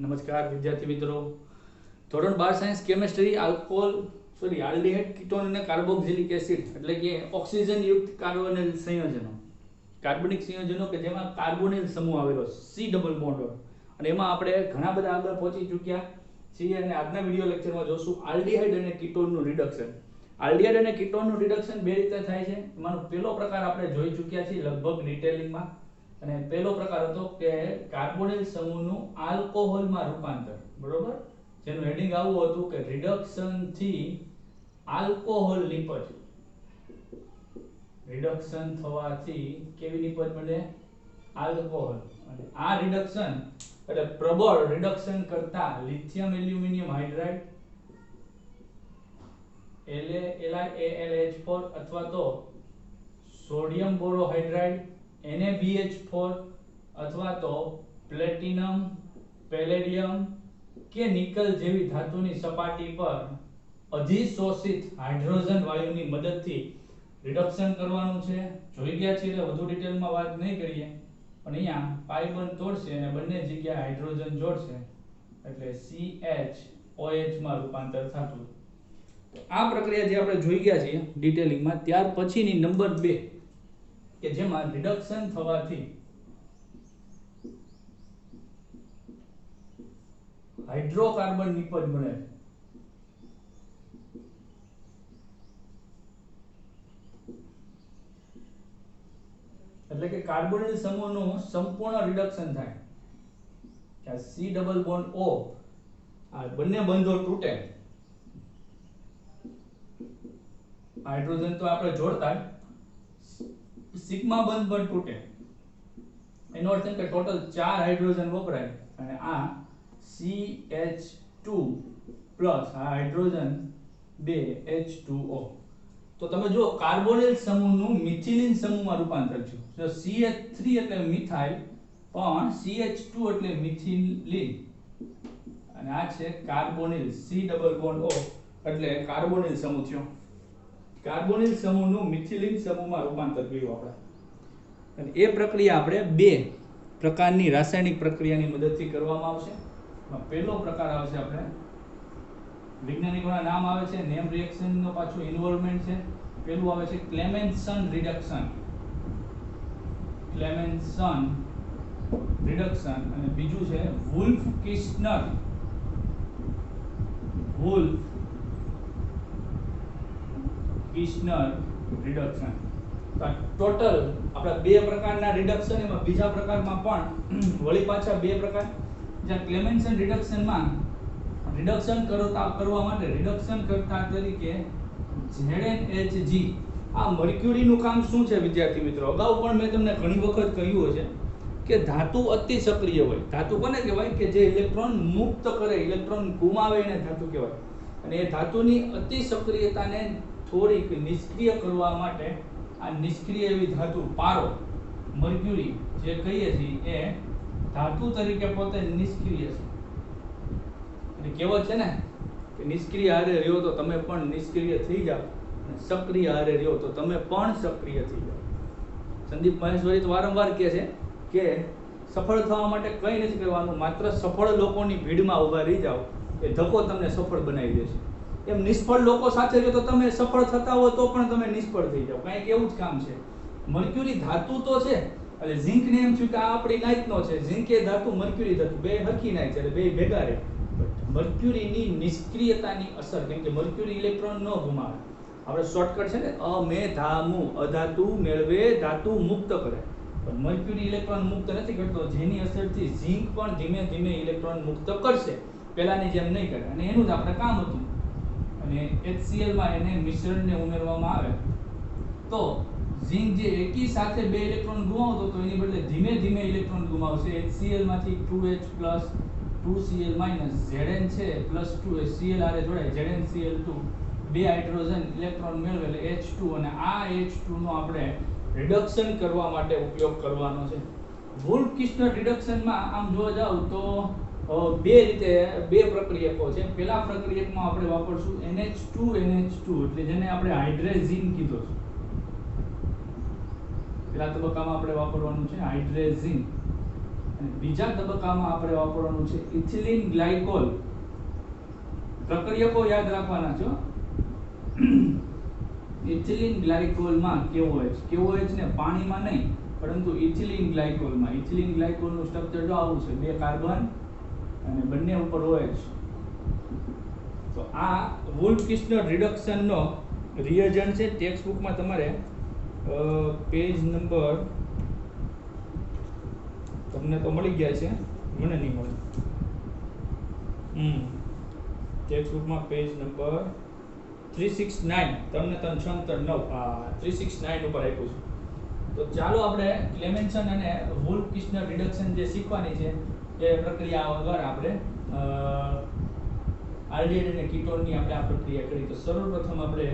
નમસ્કાર વિદ્યાર્થી મિત્રો. ધોરણ 12 સાયન્સ કેમેસ્ટ્રી આલ્ડીહાઇડ કીટોન અને કાર્બોક્સિલિક એસિડ એટલે કે ઓક્સિજન યુક્ત કાર્બોનિલ સંયોજનો, કાર્બનિક સંયોજનો કે જેમાં કાર્બોનિલ સમૂહ આવેલો C ડબલ બોન્ડ અને એમાં આપણે ઘણા બધા આગળ પહોંચી ચૂક્યા છીએ અને આજના વિડિયો લેક્ચરમાં જોશું આલ્ડીહાઇડ અને કીટોનનું રિડક્શન. આલ્ડીહાઇડ અને કીટોનનું રિડક્શન બે રીતે થાય છે. એમાંનો પહેલો પ્રકાર આપણે જોઈ ચૂક્યા છીએ લગભગ ડિટેલિંગમાં. અને પહેલો પ્રકાર હતો કે કાર્બોનિલ સમૂહનું આલ્કોહોલમાં રૂપાંતર, બરોબર, જેનું હેડિંગ આવું હતું કે રિડક્શન થી આલ્કોહોલ નિપજ. રિડક્શન થવાથી કેવી નિપજ બને? આલ્કોહોલ. અને આ રિડક્શન એટલે પ્રબળ રિડક્શન કરતા લિથિયમ એલ્યુમિનિયમ હાઇડ્રાઇડ AlH4 અથવા તો સોડિયમ બોરોહાઇડ્રાઇડ NaBH4 અથવા તો પ્લેટિનમ, પેલેડિયમ કે નિકલ જેવી ધાતુની સપાટી પર અધિશોષિત હાઇડ્રોજન વાયુની મદદથી રિડક્શન કરવાનું છે. જોઈ ગયા છીએ એટલે વધુ ડિટેલમાં વાત નહીં કરીએ, પણ અહીંયા પાઈ બંધ તોડશે અને બંને જગ્યાએ હાઇડ્રોજન જોડશે એટલે CHOH માં રૂપાંતર થતું. તો આ પ્રક્રિયા જે આપણે જોઈ ગયા છીએ ડિટેલિંગમાં, ત્યાર પછીની નંબર 2 કે જેમાં રિડક્શન થવાથી હાઇડ્રોકાર્બન નિપજ બને. એટલે કે કાર્બોનિલ સમૂહનું સંપૂર્ણ રિડક્શન થાય કે C ડબલ બોન્ડ O આ બંને બંધો તૂટે. હાઇડ્રોજન તો આપણે જોડતા સિગ્મા બંધ પણ તૂટે. એનો અર્થ એ કે ટોટલ 4 હાઇડ્રોજન વપરાય અને આ CH2 પ્લસ આ હાઇડ્રોજન 2 H2O. તો તમે જો કાર્બોનિલ સમૂહનું મિથિલિન સમૂહમાં રૂપાંતર થયું. જો CH3 એટલે મિથાઇલ પણ CH2 એટલે મિથિલિન અને આ છે carbonyl C double bond O એટલે કાર્બોનિલ સમૂહ થયો. કાર્બોનિલ સમૂહનું મિથિલિન સમૂહમાં રૂપાંતર કર્યું આપણે. અને એ પ્રક્રિયા આપણે બે પ્રકારની રાસાયણિક પ્રક્રિયાની મદદથી કરવામાં આવશે. પહેલો પ્રકાર આવશે આપણે વૈજ્ઞાનિકોના નામ આવે છે, નેમ રિએક્શન નો પાછું ઇન્વોલ્વમેન્ટ છે. પહેલું આવે છે ક્લેમેન્સન રિડક્શન. ક્લેમેન્સન રિડક્શન અને બીજું છે Wolff Kishner. Wolff Kishner reduction. તો ટોટલ આપણા બે પ્રકારના રિડક્શન, એમાં બીજા પ્રકારમાં પણ વળી પાછા બે પ્રકાર. જ્યાં ક્લેમેન્સન રિડક્શનમાં રિડક્શન કરવા માટે રિડક્શન કરતા તરીકે ZnHG. આ મર્ક્યુરીનું કામ શું છે વિદ્યાર્થી મિત્રો? અગાઉ પણ મેં તમને ઘણી વખત કહ્યું છે કે ધાતુ અતિ સક્રિય હોય. ધાતુ કોને કહેવાય? કે જે ઇલેક્ટ્રોન મુક્ત કરે, ઇલેક્ટ્રોન ગુમાવે એને ધાતુ કહેવાય. અને એ ધાતુની અતિ સક્રિયતાને થોડીક નિષ્ક્રિય કરવા માટે આ નિષ્ક્રિય એવી ધાતુ પારો મર્ક્યુરી જે કહીએ છીએ એ ધાતુ તરીકે પોતે નિષ્ક્રિય છે. એટલે કહેવત છે ને કે નિષ્ક્રિય હારે રહ્યો તો તમે પણ નિષ્ક્રિય થઈ જાઓ અને સક્રિય હારે રહ્યો તો તમે પણ સક્રિય થઈ જાઓ. સંદીપ મહેશ્વરી તો વારંવાર કહે છે કે સફળ થવા માટે કંઈ નથી કરવાનું, માત્ર સફળ લોકોની ભીડમાં ઊભા રહી જાઓ, એ ધક્કો તમને સફળ બનાવી દેશે. એમ નિષ્ફળ લોકો સાથે રહ્યો તો તમે સફળ થતા હો તો પણ તમે નિષ્ફળ થઈ જાઓ. કંઈક એવું જ કામ છે. મર્ક્યુરી ધાતુ તો છે એટલે ઝિંક ને એમ થયું કે આ આપણી નાઈટનો છે, ઝિંક એ ધાતુ, મર્ક્યુરી ધાતુ બે હરખી નાઈટ છે એટલે બે ભેગા રહે. મર્ક્યુરીની નિષ્ક્રિયતાની અસર, કેમ કે મર્ક્યુરી ઇલેક્ટ્રોન ન ગુમાવે. આપણે શોર્ટકટ છે ને અમેધામુ, અધાતુ મેળવે ધાતુ મુક્ત કરે. પણ મર્ક્યુરી ઇલેક્ટ્રોન મુક્ત નથી કરતો, જેની અસરથી ઝિંક પણ ધીમે ધીમે ઇલેક્ટ્રોન મુક્ત કરશે, પહેલાની જેમ નહીં કરે. અને એનું જ આપણે કામ હતું. અને HCl માં એને મિશ્રણને ઉમેરવામાં આવે તો ઝિંક જે એકી સાથે બે ઇલેક્ટ્રોન ગુમાવતો તો એની બદલે ધીમે ધીમે ઇલેક્ટ્રોન ગુમાવશે. HCl માંથી 2H plus 2Cl minus Zn છે પ્લસ 2 Cl આરે જોડાય ZnCl2 બે હાઇડ્રોજન ઇલેક્ટ્રોન મેળવે એટલે H2 અને આ H2 નો આપણે રિડક્શન કરવા માટે ઉપયોગ કરવાનો છે. વુલ્ફ કિસ્નર રિડક્શનમાં આમ જોવા જાવ તો બે રીતે બે પ્રક્રિયકો છે. પહેલા પ્રક્રિયકમાં આપણે વાપરશું NH2 એટલે જેને આપણે હાઇડ્રેઝિન કીધો છે. પહેલા તબક્કામાં આપણે વાપરવાનું છે હાઇડ્રેઝિન. અને બીજા તબક્કામાં આપણે વાપરવાનું છે ઇથિલિન ગ્લાયકોલ. પ્રક્રિયકો યાદ રાખવાના છો. ઇથિલિન ગ્લાયકોલમાં KOH ને પાણીમાં નહીં પરંતુ ઇથિલિન ગ્લાયકોલમાં. ઇથિલિન ગ્લાયકોલનું સ્ટ્રક્ચર જો આવું છે, 2 કાર્બન અને બંને ઉપર OH. તો આ વુલ્ફ-કિસ્નર રિડક્શનનો રિએજન્ટ છે. ટેક્સ્ટ બુકમાં તમારે પેજ નંબર તમને તો મળી ગયા છે, મને નહીં મળે. ટેક્સ્ટ બુકમાં પેજ નંબર 369 તમને 369 ઉપર આપ્યું છે. તો ચાલો આપણે ક્લેમેન્સન અને વુલ્ફ-કિસ્નર રિડક્શન જે શીખવાની છે એ પ્રક્રિયાઓ દ્વારા આપણે આલ્ડિહાઇડ અને કીટોનની આપણે આ પ્રક્રિયા કરી. તો સર્વપ્રથમ આપણે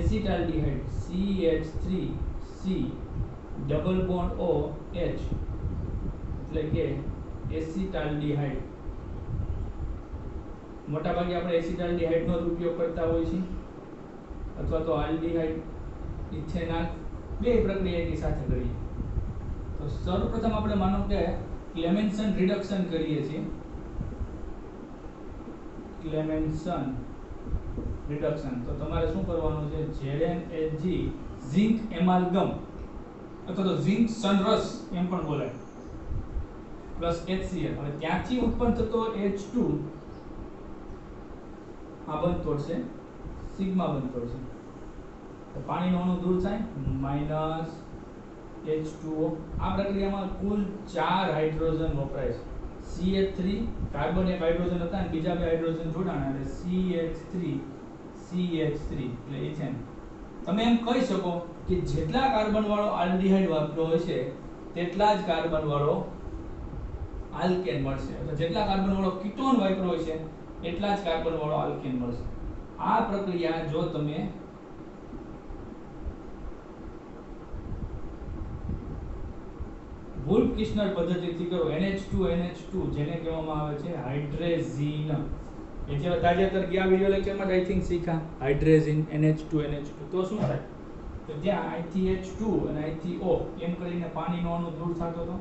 એસિટાલ્ડિહાઇડ CH3C ડબલ બોન્ડ OH એટલે કે એસિટાલ્ડિહાઇડ. મોટા ભાગે આપણે એસિટાલ્ડિહાઇડનો ઉપયોગ કરતા હોઈએ છીએ અથવા તો આલ્ડિહાઇડ, ઇથેનોલ બે પ્રક્રિયા એકી સાથે કરીએ. તો સર્વપ્રથમ આપણે માનો કે ક્લેમેન્સન રિડક્શન કરીએ છીએ. ક્લેમેન્સન રિડક્શન તો તમારે શું કરવાનું છે? ZnHg ઝિંક એમાલ્ગમ અથવા તો ઝિંક સનરસ એમ પણ બોલાય પ્લસ HCl. હવે ત્યાંથી ઉત્પન્ન થતો H2 આ બંધ તોડશે, સિગ્મા બંધ તોડશે, તો પાણીનો અણુ દૂર થાય -H2O. આ પ્રક્રિયામાં કુલ 4 હાઇડ્રોજન વપરાય છે. CH3 કાર્બન એક હાઇડ્રોજન હતા અને બીજા 2 હાઇડ્રોજન જોડાણા એટલે CH3 એટલે ઇથેન. તમે એમ કહી શકો કે જેટલા કાર્બન વાળો આલ્ડિહાઇડ વાપર્યો હોય છે તેટલા જ કાર્બન વાળો આલ્કેન મળશે, અથવા જેટલા કાર્બન વાળો કીટોન વાપર્યો હોય છે એટલા જ કાર્બન વાળો આલ્કેન મળશે. આ પ્રક્રિયા જો તમે વુલ્ફ-કિસ્નર પદ્ધતિથી કરો, NH2 જેને કહેવામાં આવે છે હાઇડ્રેઝીન. એ જે તાજેતર ગયા વિડિયો લેક્ચરમાં આઈ થિંક શીખા હાઇડ્રેઝીન NH2 તો શું થાય? તો ત્યાં અહીંથી H2 અને અહીંથી O એમ કરીને પાણીનો અણુ દૂર થતો હતો.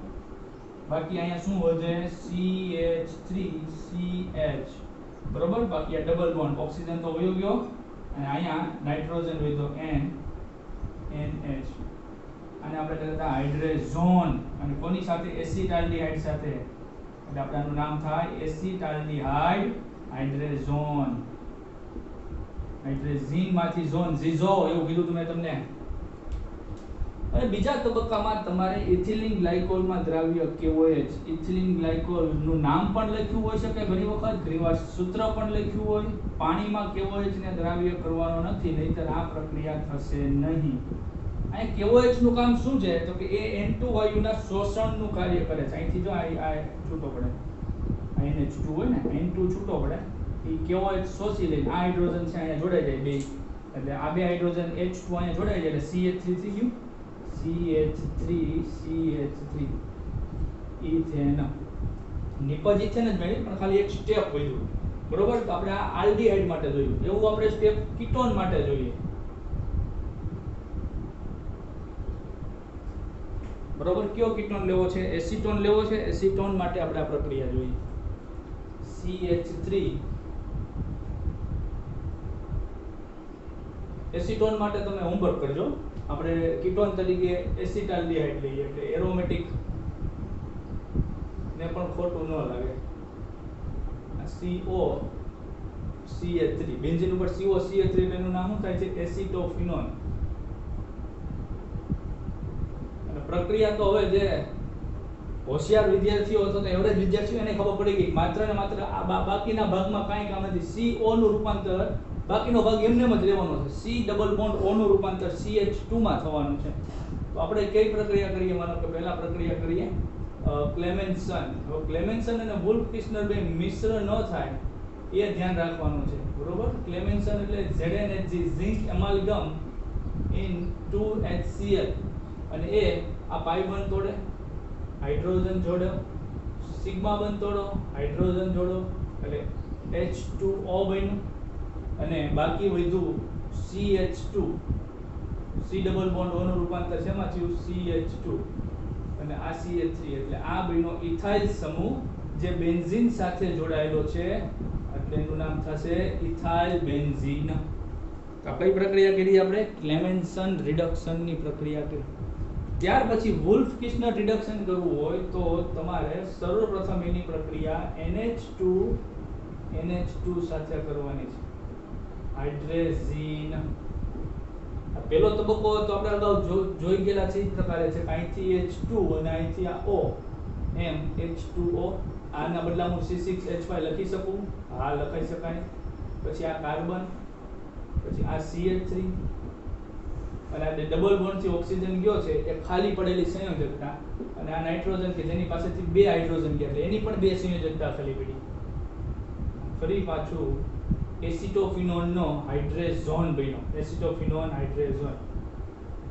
બાકી અહીંયા શું વધે? CH3CH બરોબર. બાકી આ ડબલ બોન્ડ ઓક્સિજન તો વયો ગયો અને અહીંયા નાઇટ્રોજન વધ્યો NH. અને આપણે કહેતા હાઇડ્રેઝોન અને કોની સાથે? એસિટાલ્ડિહાઇડ સાથે. એટલે આપણે આનું નામ થાય એસિટાલ્ડિહાઇડ હાઇડ્રેઝોન. હાઇડ્રેઝીન માંથી ઝોન ઝીઝો એવું કીધું મેં તમને. અને બીજા તબક્કામાં તમારે ઇથિલિન ગ્લાયકોલમાં દ્રાવ્ય KOH. ઇથિલિન ગ્લાયકોલ નું નામ પણ લખ્યું હોય છે કે ઘણી વખત ઘણીવાર સૂત્ર પણ લખ્યું હોય. પાણીમાં KOH ને દ્રાવ્ય કરવાનો નથી, નહીતર આ પ્રક્રિયા થશે નહીં. અહીં KOH નું કામ શું છે? તો કે એ N2 વાયુના શોષણનું કાર્ય કરે છે. અહીંથી જો આ છૂટો પડે, આ NH2 હોય ને, N2 છૂટો પડે, એ KOH શોષી લે. આ હાઇડ્રોજન છે અહીંયા જોડાઈ જાય બે, એટલે આ બે હાઇડ્રોજન H2 અહીંયા જોડાઈ જાય એટલે CH3 થઈ ગયું. CH3 ethane. નિપજ ઇથેન જ મળી પણ ખાલી એક સ્ટેપ વધ્યું બરોબર. તો આપણે આ આલ્ડિહાઇડ માટે જોયું, એવું આપણે સ્ટેપ કીટોન માટે જોઈએ બરોબર. કયો કીટોન લેવો છે? એસિટોન લેવો છે. એસિટોન માટે આપણે આ પ્રક્રિયા જોઈએ. CH3 એસિટોન માટે તમે હોમવર્ક કરજો. આપણે કીટોન તરીકે એસિટાલ્ડિહાઇડ લઈએ એટલે એરોમેટિક ને પણ ખોટું ન લાગે. CO CH3 બેન્ઝીન ઉપર CO CH3 એનું નામ શું થાય છે? એસિટોફિનોન. અને પ્રક્રિયા તો હવે જે હોશિયાર વિદ્યાર્થીઓ અથવા તો એવરેજ વિદ્યાર્થીઓ એને ખબર પડી ગઈ માત્ર ને માત્ર આ બાકીના ભાગમાં કાંઈ કામ નથી. CO નું રૂપાંતર બાકીનો ભાગ એમને જ રહેવાનો છે. C ડબલ બોન્ડ O નું રૂપાંતર CH2 માં થવાનું છે. તો આપણે કઈ પ્રક્રિયા કરીએ? માનો કે પહેલા પ્રક્રિયા કરીએ ક્લેમેન્સન. હવે ક્લેમેન્સન અને વુલ્ફ-કિસ્નર બે મિશ્ર ન થાય એ ધ્યાન રાખવાનું છે બરોબર. ક્લેમેન્સન એટલે ZnHg ઝિંક એમાલ્ગમ ઇન 2HCl અને એ આ પાઈ બંધ તોડે, હાઇડ્રોજન જોડો, સિગ્મા બંધ તોડો, હાઇડ્રોજન જોડો એટલે H2O બન્યું અને બાકી વધ્યું CH2. C double bond O નું રૂપાંતર શેમાં થયું? CH2. અને આ CH3 એટલે આ બન્યો ઇથાઇલ સમૂહ જે બેન્ઝીન સાથે જોડાયેલો છે એટલે એનું નામ થશે ઇથાઇલ બેન્ઝીન. તો કઈ પ્રક્રિયા કરી આપણે? ક્લેમેન્સન રિડક્શન ની પ્રક્રિયા કરી. ત્યાર પછી વુલ્ફ કિસ્નર રિડક્શન કરવું હોય તો તમારે સર્વપ્રથમ એની પ્રક્રિયા NH2 સાથે કરવાની છે, હાઇડ્રેઝીન. પહેલો તબક્કો તો આપણે અગાઉ જોઈ ગયેલા છે એ પ્રકારે છે, અહીંથી H2 અને અહીંથી આ O એમ H2O, આના બદલા હું C6H5 લખી શકું? હા, લખાઈ શકાય. પછી આ કાર્બન, પછી આ CH3 અને આ ડબલ બોન્ડ થી ઓક્સિજન ગયો છે એ ખાલી પડેલી સંયોજકતા, અને આ નાઇટ્રોજન કે જેની પાસેથી બે હાઇડ્રોજન ગયા એટલે એની પણ બે સંયોજકતા ખાલી પડી. ફરી પાછું એસિટોફિનોન નો હાઇડ્રેઝોન બન્યો, એસિટોફિનોન હાઇડ્રેઝોન,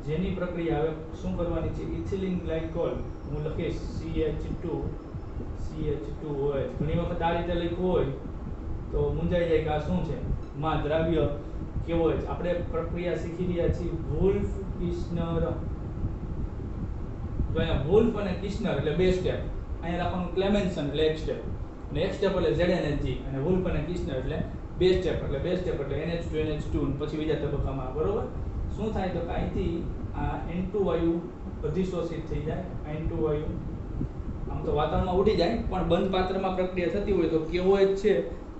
જેની પ્રક્રિયા હવે શું કરવાની છે? ઇથિલિન ગ્લાયકોલ હું લખીશ CH2OH. ઘણી વખત આ રીતે લખ્યું હોય તો મૂંઝાઈ જાય કે આ શું છે, માં દ્રાવ્ય કેવો છે. આપણે પ્રક્રિયા શીખી રહ્યા છીએ વુલ્ફ કિસ્નર. તો અહીંયા વુલ્ફ અને કિસ્નર એટલે બે સ્ટેપ, અહીંયા રાખવાનું ક્લેમેન્સન એટલે એક સ્ટેપ, અને એક સ્ટેપ એટલે ZNHG, અને વુલ્ફ અને કિસ્નર એટલે બે સ્ટેપ એટલે NH2 પછી બીજા તબક્કામાં. બરોબર? શું થાય તો અહીંથી આ N2 વાયુ અધિશોષિત થઈ જાય. N2 વાયુ આમ તો વાતાવરણમાં ઉડી જાય, પણ બંધ પાત્રમાં પ્રક્રિયા થતી હોય તો કેવો જ છે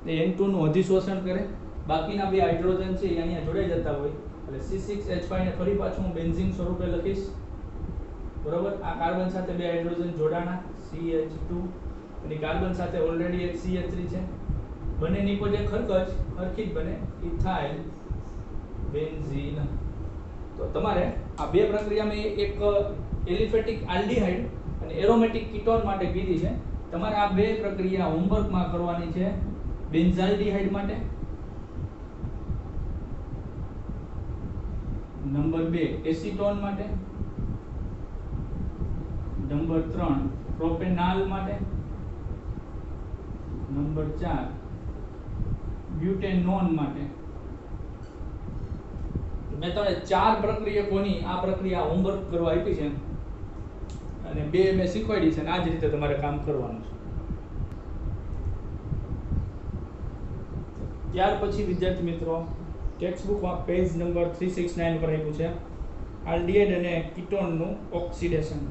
તે N2 નું અધિશોષણ કરે, બાકીના બે હાઇડ્રોજન છે એ અહીંયા જોડાઈ જતા હોય એટલે C6H5 ને ફરી પાછું હું બેન્ઝીન સ્વરૂપે લખીશ. બરોબર? આ કાર્બન સાથે બે હાઇડ્રોજન જોડાણા CH2, અને કાર્બન સાથે ઓલરેડી એક CH3 છે, બંનેની પર જે ખરકચ હરખી જ બને, ઇથાઇલ બેન્ઝીન. તો તમારે આ બે પ્રક્રિયા મેં એક એલિફેટિક આલ્ડીહાઇડ અને એરોમેટિક કીટોન માટે કીધી છે. તમારે આ બે પ્રક્રિયા હોમવર્કમાં કરવાની છે. બેન્ઝાલ્ડીહાઇડ માટે નંબર 2 એસીટોન માટે, નંબર 3 પ્રોપેનાલ માટે, નંબર 4 બ્યુટેનોન માટે. મેં તમને 4 પ્રક્રિયકોની આ પ્રક્રિયા હોમવર્ક કરવા આપી છે અને 2 મેં શીખવાડી છે, અને આ જ રીતે તમારે કામ કરવાનું છે. ત્યાર પછી વિદ્યાર્થી મિત્રો ટેક્સ્ટબુકમાં પેજ નંબર 369 પર આપ્યું છે આલ્ડીહાઇડ અને કીટોનનું ઓક્સિડેશન.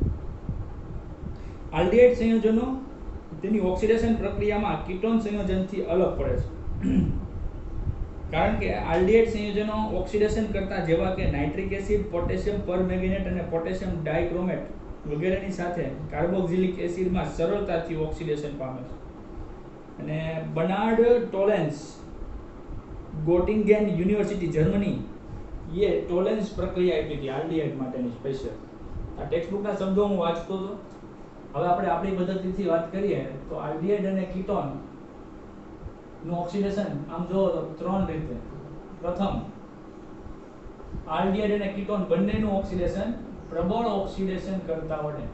આલ્ડીહાઇડ સંયોજનો તેની ઓક્સિડેશન પ્રક્રિયામાં કીટોન સંયોજનથી અલગ પડે છે, કારણ કે આલ્ડીહાઇડ સંયોજનો ઓક્સિડેશન કરતા જેવા કે નાઇટ્રિક એસિડ, પોટેશિયમ પરમેંગેનેટ અને પોટેશિયમ ડાઇક્રોમેટ વગેરેની સાથે કાર્બોક્સિલિક એસિડમાં સરળતાથી ઓક્સિડેશન પામે છે. અને બર્નાર્ડ ટોલેન્સ, ગોટિંગેન યુનિવર્સિટી જર્મની, એ ટોલેન્સ પ્રક્રિયા આપી હતી આલ્ડીહાઇડ માટેની સ્પેશિયલ. આ ટેક્સ્ટબુકના શબ્દો હું વાંચતો હતો. હવે આપણે આપણી પદ્ધતિથી વાત કરીએ તો આલ્ડીહાઇડ અને કીટોન નું ઓક્સિડેશન આમ જો તો 3 રીતે. પ્રથમ, આલ્ડીહાઇડ અને કીટોન બંનેનું ઓક્સિડેશન પ્રબળ ઓક્સિડેશન કરતા વડે,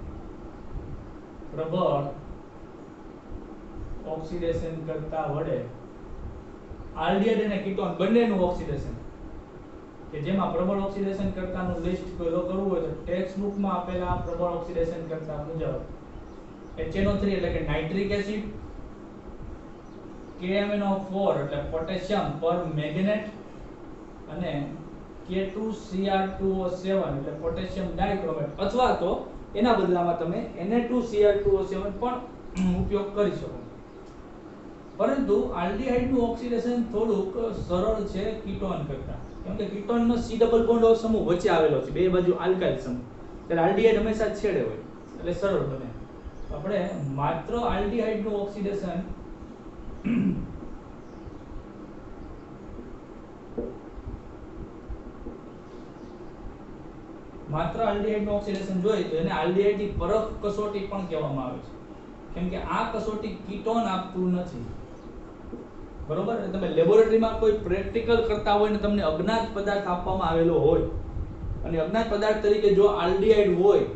પ્રબળ ઓક્સિડેશન કરતા વડે આલ્ડીહાઇડ અને કીટોન બંનેનું ઓક્સિડેશન, કે જેમાં પ્રબળ ઓક્સિડેશન કરતાનું લિસ્ટ કરવું હોય તો ટેક્સ્ટબુકમાં આપેલા પ્રબળ ઓક્સિડેશન કરતા મુજબ HNO3 એટલે કે નાઇટ્રિક એસિડ, KMnO4 એટલે પોટેશિયમ પરમેંગેનેટ અને K2Cr2O7 એટલે પોટેશિયમ ડાઇક્રોમેટ, અથવા તો એના બદલામાં તમે Na2Cr2O7 પણ ઉપયોગ કરી શકો. પરંતુ આલ્ડીહાઇડનું ઓક્સિડેશન થોડુંક સરળ છે કીટોન કરતા, કેમ કે કીટોનનો C ડબલ બોન્ડ સમૂહ વચ્ચે આવેલો છે, બે બાજુ આલ્કાઇલ સમૂહ, એટલે આલ્ડીહાઇડ હંમેશા છેડે હોય એટલે સરળ બને. આપણે માત્ર આલ્ડીહાઇડનું ઓક્સિડેશન જોઈએ તો એને આલ્ડીહાઇડની પરખ કસોટી પણ કહેવામાં આવે છે, કેમ કે આ કસોટી કીટોન આપતું નથી. બરોબર? તમે લેબોરેટરીમાં કોઈ પ્રેક્ટિકલ કરતા હોય ને તમને અજ્ઞાત પદાર્થ આપવામાં આવેલો હોય અને અજ્ઞાત પદાર્થ તરીકે જો આલ્ડીહાઇડ હોય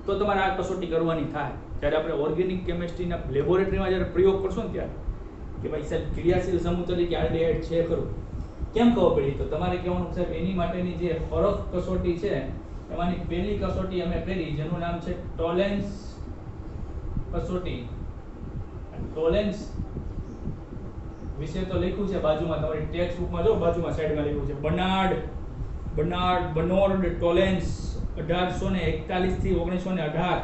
તો તમારે આ કસોટી કરવાની થાય. જ્યારે આપણે ઓર્ગેનિક કેમિસ્ટ્રીના લેબોરેટરીમાં જ્યારે પ્રયોગ કરશો ને ત્યારે કે ભાઈ સાહેબ ક્રિયાશીલ સમૂહ તરીકે આલ્ડીહાઇડ છે ખરું, કેમ ખબર પડી? તો તમારે કહેવાનું સાહેબ એની માટેની જે પરખ કસોટી છે એમાંની પહેલી કસોટી અમે કરી જેનું નામ છે ટોલેન્સ કસોટી. ટોલેન્સ વિશે તો લખ્યું છે બાજુમાં, તમારી ટેક્સ્ટ બુકમાં જો બાજુમાં સાઈડમાં લખ્યું છે બર્નાર્ડ ટોલેન્સ 1841 થી 1918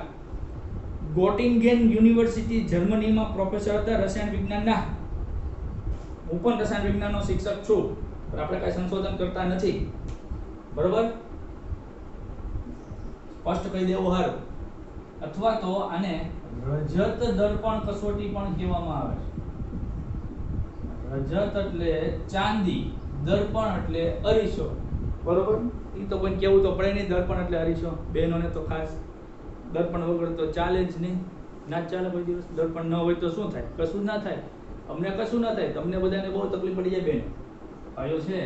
ગોટિંગેન યુનિવર્સિટી જર્મનીમાં પ્રોફેસર હતા રસાયણ વિજ્ઞાનના. હું પણ રસાયણ વિજ્ઞાનનો શિક્ષક છું, પણ આપણે કાંઈ સંશોધન કરતા નથી, બરોબર? સ્પષ્ટ કહી દેવું હારું. અથવા તો આને રજત દર્પણ કસોટી પણ કહેવામાં આવે છે. રજત એટલે ચાંદી, દર્પણ એટલે અરીસો, બરોબર? એ તો કોઈ કેવું તો પડે નહીં, દર્પણ એટલે અરીસો. બહેનોને તો ખાસ દર્પણ વગર તો ચાલે જ નહીં, ના ચાલે કોઈ દિવસ. દર્પણ ન હોય તો શું થાય? કશું ના થાય. અમને કશું ના થાય, તમને બધાને બહુ તકલીફ પડી જાય. બેન ભાઈઓ છે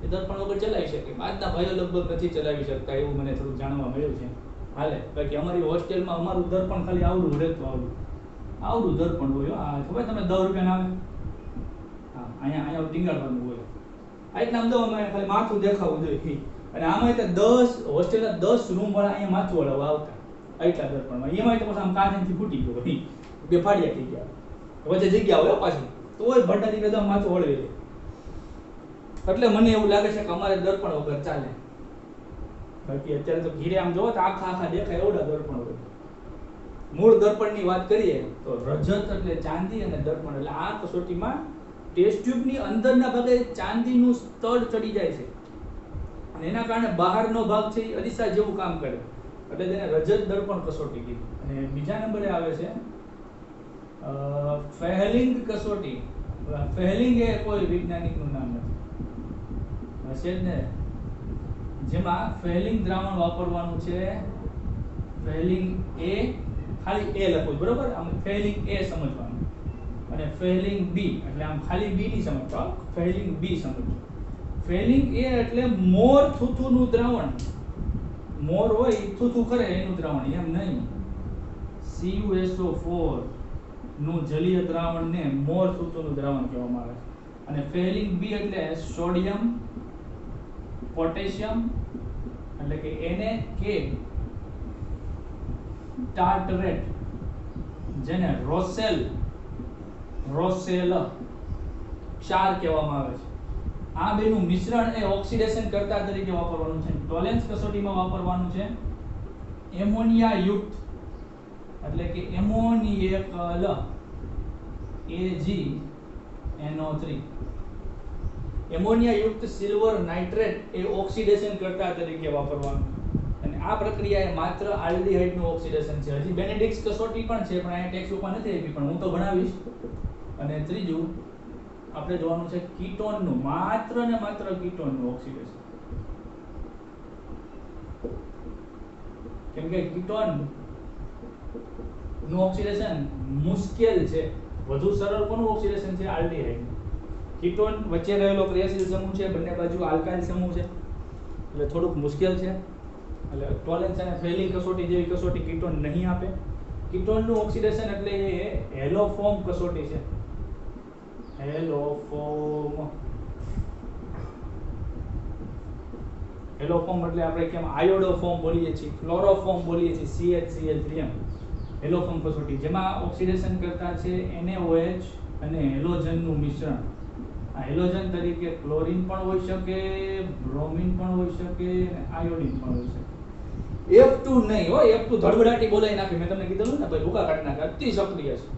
એ દર્પણ વગર ચલાવી શકે, આજના ભાઈઓ લગભગ નથી ચલાવી શકતા એવું મને થોડું જાણવા મળ્યું છે. હાલે, કારણ કે અમારી હોસ્ટેલમાં અમારું દર્પણ ખાલી આવડું રહેતું, આવડું દર્પણ હોય. આ ખબર તમને 10 રૂપિયા આવે? હા, અહીંયા ટીંગાડવાનું હોય. આ રીતના આમ દો, અમે ખાલી માથું દેખાવું જોઈએ. અને આમાં તો 10 હોસ્ટેલના 10 રૂમ વાળા અહીંયા માથું વળાવવા આવતા એટલા દર્પણમાં. એમાં તો પછી આમ કાચેથી ફૂટી ગયો, બે ફાડિયા થઈ ગયા, વચ્ચે જગ્યા હોય પાછી, તોય ભટ્ટાથી બધા માથું વળવે છે. એટલે મને એવું લાગે છે કે અમારે દર્પણ વગર ચાલે. બાકી અત્યારે તો ઘીરે આમ જોવો તો આખા દેખાય એવડા દર્પણ હોય. મૂળ દર્પણની વાત કરીએ તો રજત એટલે ચાંદી અને દર્પણ એટલે આ કસોટીમાં ટેસ્ટ ટ્યુબની અંદરના ભાગે ચાંદીનું સ્તર ચડી જાય છે અને એના કારણે બહારનો ભાગ છે એ અરીસા જેવું કામ કરે, એટલે તેને રજત દર્પણ કસોટી કીધી. અને બીજા નંબરે આવે છે ફેહલિંગ કસોટી. ફેહલિંગ એ કોઈ વૈજ્ઞાનિકનું નામ નથી, હશે જ ને. જેમાં ફેહલિંગ દ્રાવણ વાપરવાનું છે. ફેહલિંગ એ ખાલી એ લખવું, બરોબર? આમ ફેહલિંગ એ સમજવાનું અને ફેહલિંગ બી એટલે આમ ખાલી બી ની સમજતો, ફેહલિંગ બી સમજવું. ફેહલિંગ એ એટલે મોર થૂથુનું દ્રાવણ. મોર હોય થૂથું કરે એનું દ્રાવણ, એમ નહીં. CuSO4 નું જલીય દ્રાવણને મોર થૂથુનું દ્રાવણ કહેવામાં આવે છે. અને ફેહલિંગ બી એટલે સોડિયમ પોટેશિયમ એટલે કે NaK ટાર્ટરેટ, જેને રોસેલ ક્ષાર કહેવામાં આવે છે. આ બેનું મિશ્રણ એ ઓક્સિડેશન કરતા તરીકે વાપરવાનું છે. ટોલેન્સ કસોટીમાં વાપરવાનું છે એમોનિયા યુક્ત એટલે કે એમોનિયકલ AgNO3. એમોનિયા યુક્ત સિલ્વર નાઇટ્રેટ એ ઓક્સિડેશન કરતા તરીકે વાપરવાનું. અને આ પ્રક્રિયા એ માત્ર આલ્ડીહાઇડનું ઓક્સિડેશન છે. હજી બેનેડિક્સ કસોટી પણ છે, પણ અહીંયા ટેક્સ્ટ બુકમાં નથી આપી, પણ હું તો ભણાવીશ. અને ત્રીજું આપણે જોવાનું છે કીટોનનું, માત્ર ને માત્ર કીટોનનું ઓક્સિડેશન. કેમ કે કીટોન નું ઓક્સિડેશન મુશ્કેલ છે. વધુ સરળ કોનું ઓક્સિડેશન છે? આલ્ડીહાઇડ. કીટોન વચ્ચે રહેલો ક્રિયાશીલ સમૂહ છે, બંને બાજુ આલ્કાઇલ સમૂહ છે, એટલે થોડુંક મુશ્કેલ છે. એટલે ટોલેન્સ અને ફેહલિંગ કસોટી જેવી કસોટી કીટોન નહીં આપે. કીટોનનું ઓક્સિડેશન એટલે એ હેલોફોર્મ કસોટી છે. હેલોફોર્મ એટલે આપણે કેમ આયોડોફોર્મ બોલીએ છીએ, ક્લોરોફોર્મ બોલીએ છીએ, CHCl3m. હેલોફોર્મ કસોટી જેમાં ઓક્સિડેશન કરતા છે NaOH અને હેલોજનનું મિશ્રણ. આ હેલોજન તરીકે ક્લોરીન પણ હોઈ શકે, બ્રોમિન પણ હોઈ શકે અને આયોડિન પણ હોઈ શકે. F2 નહીં હો, F2 ધડબડાટી બોલાવી નાખી. મેં તમને કીધું ને ભાઈ, ભૂકા કાઢી નાખે, અતિ સક્રિય છે.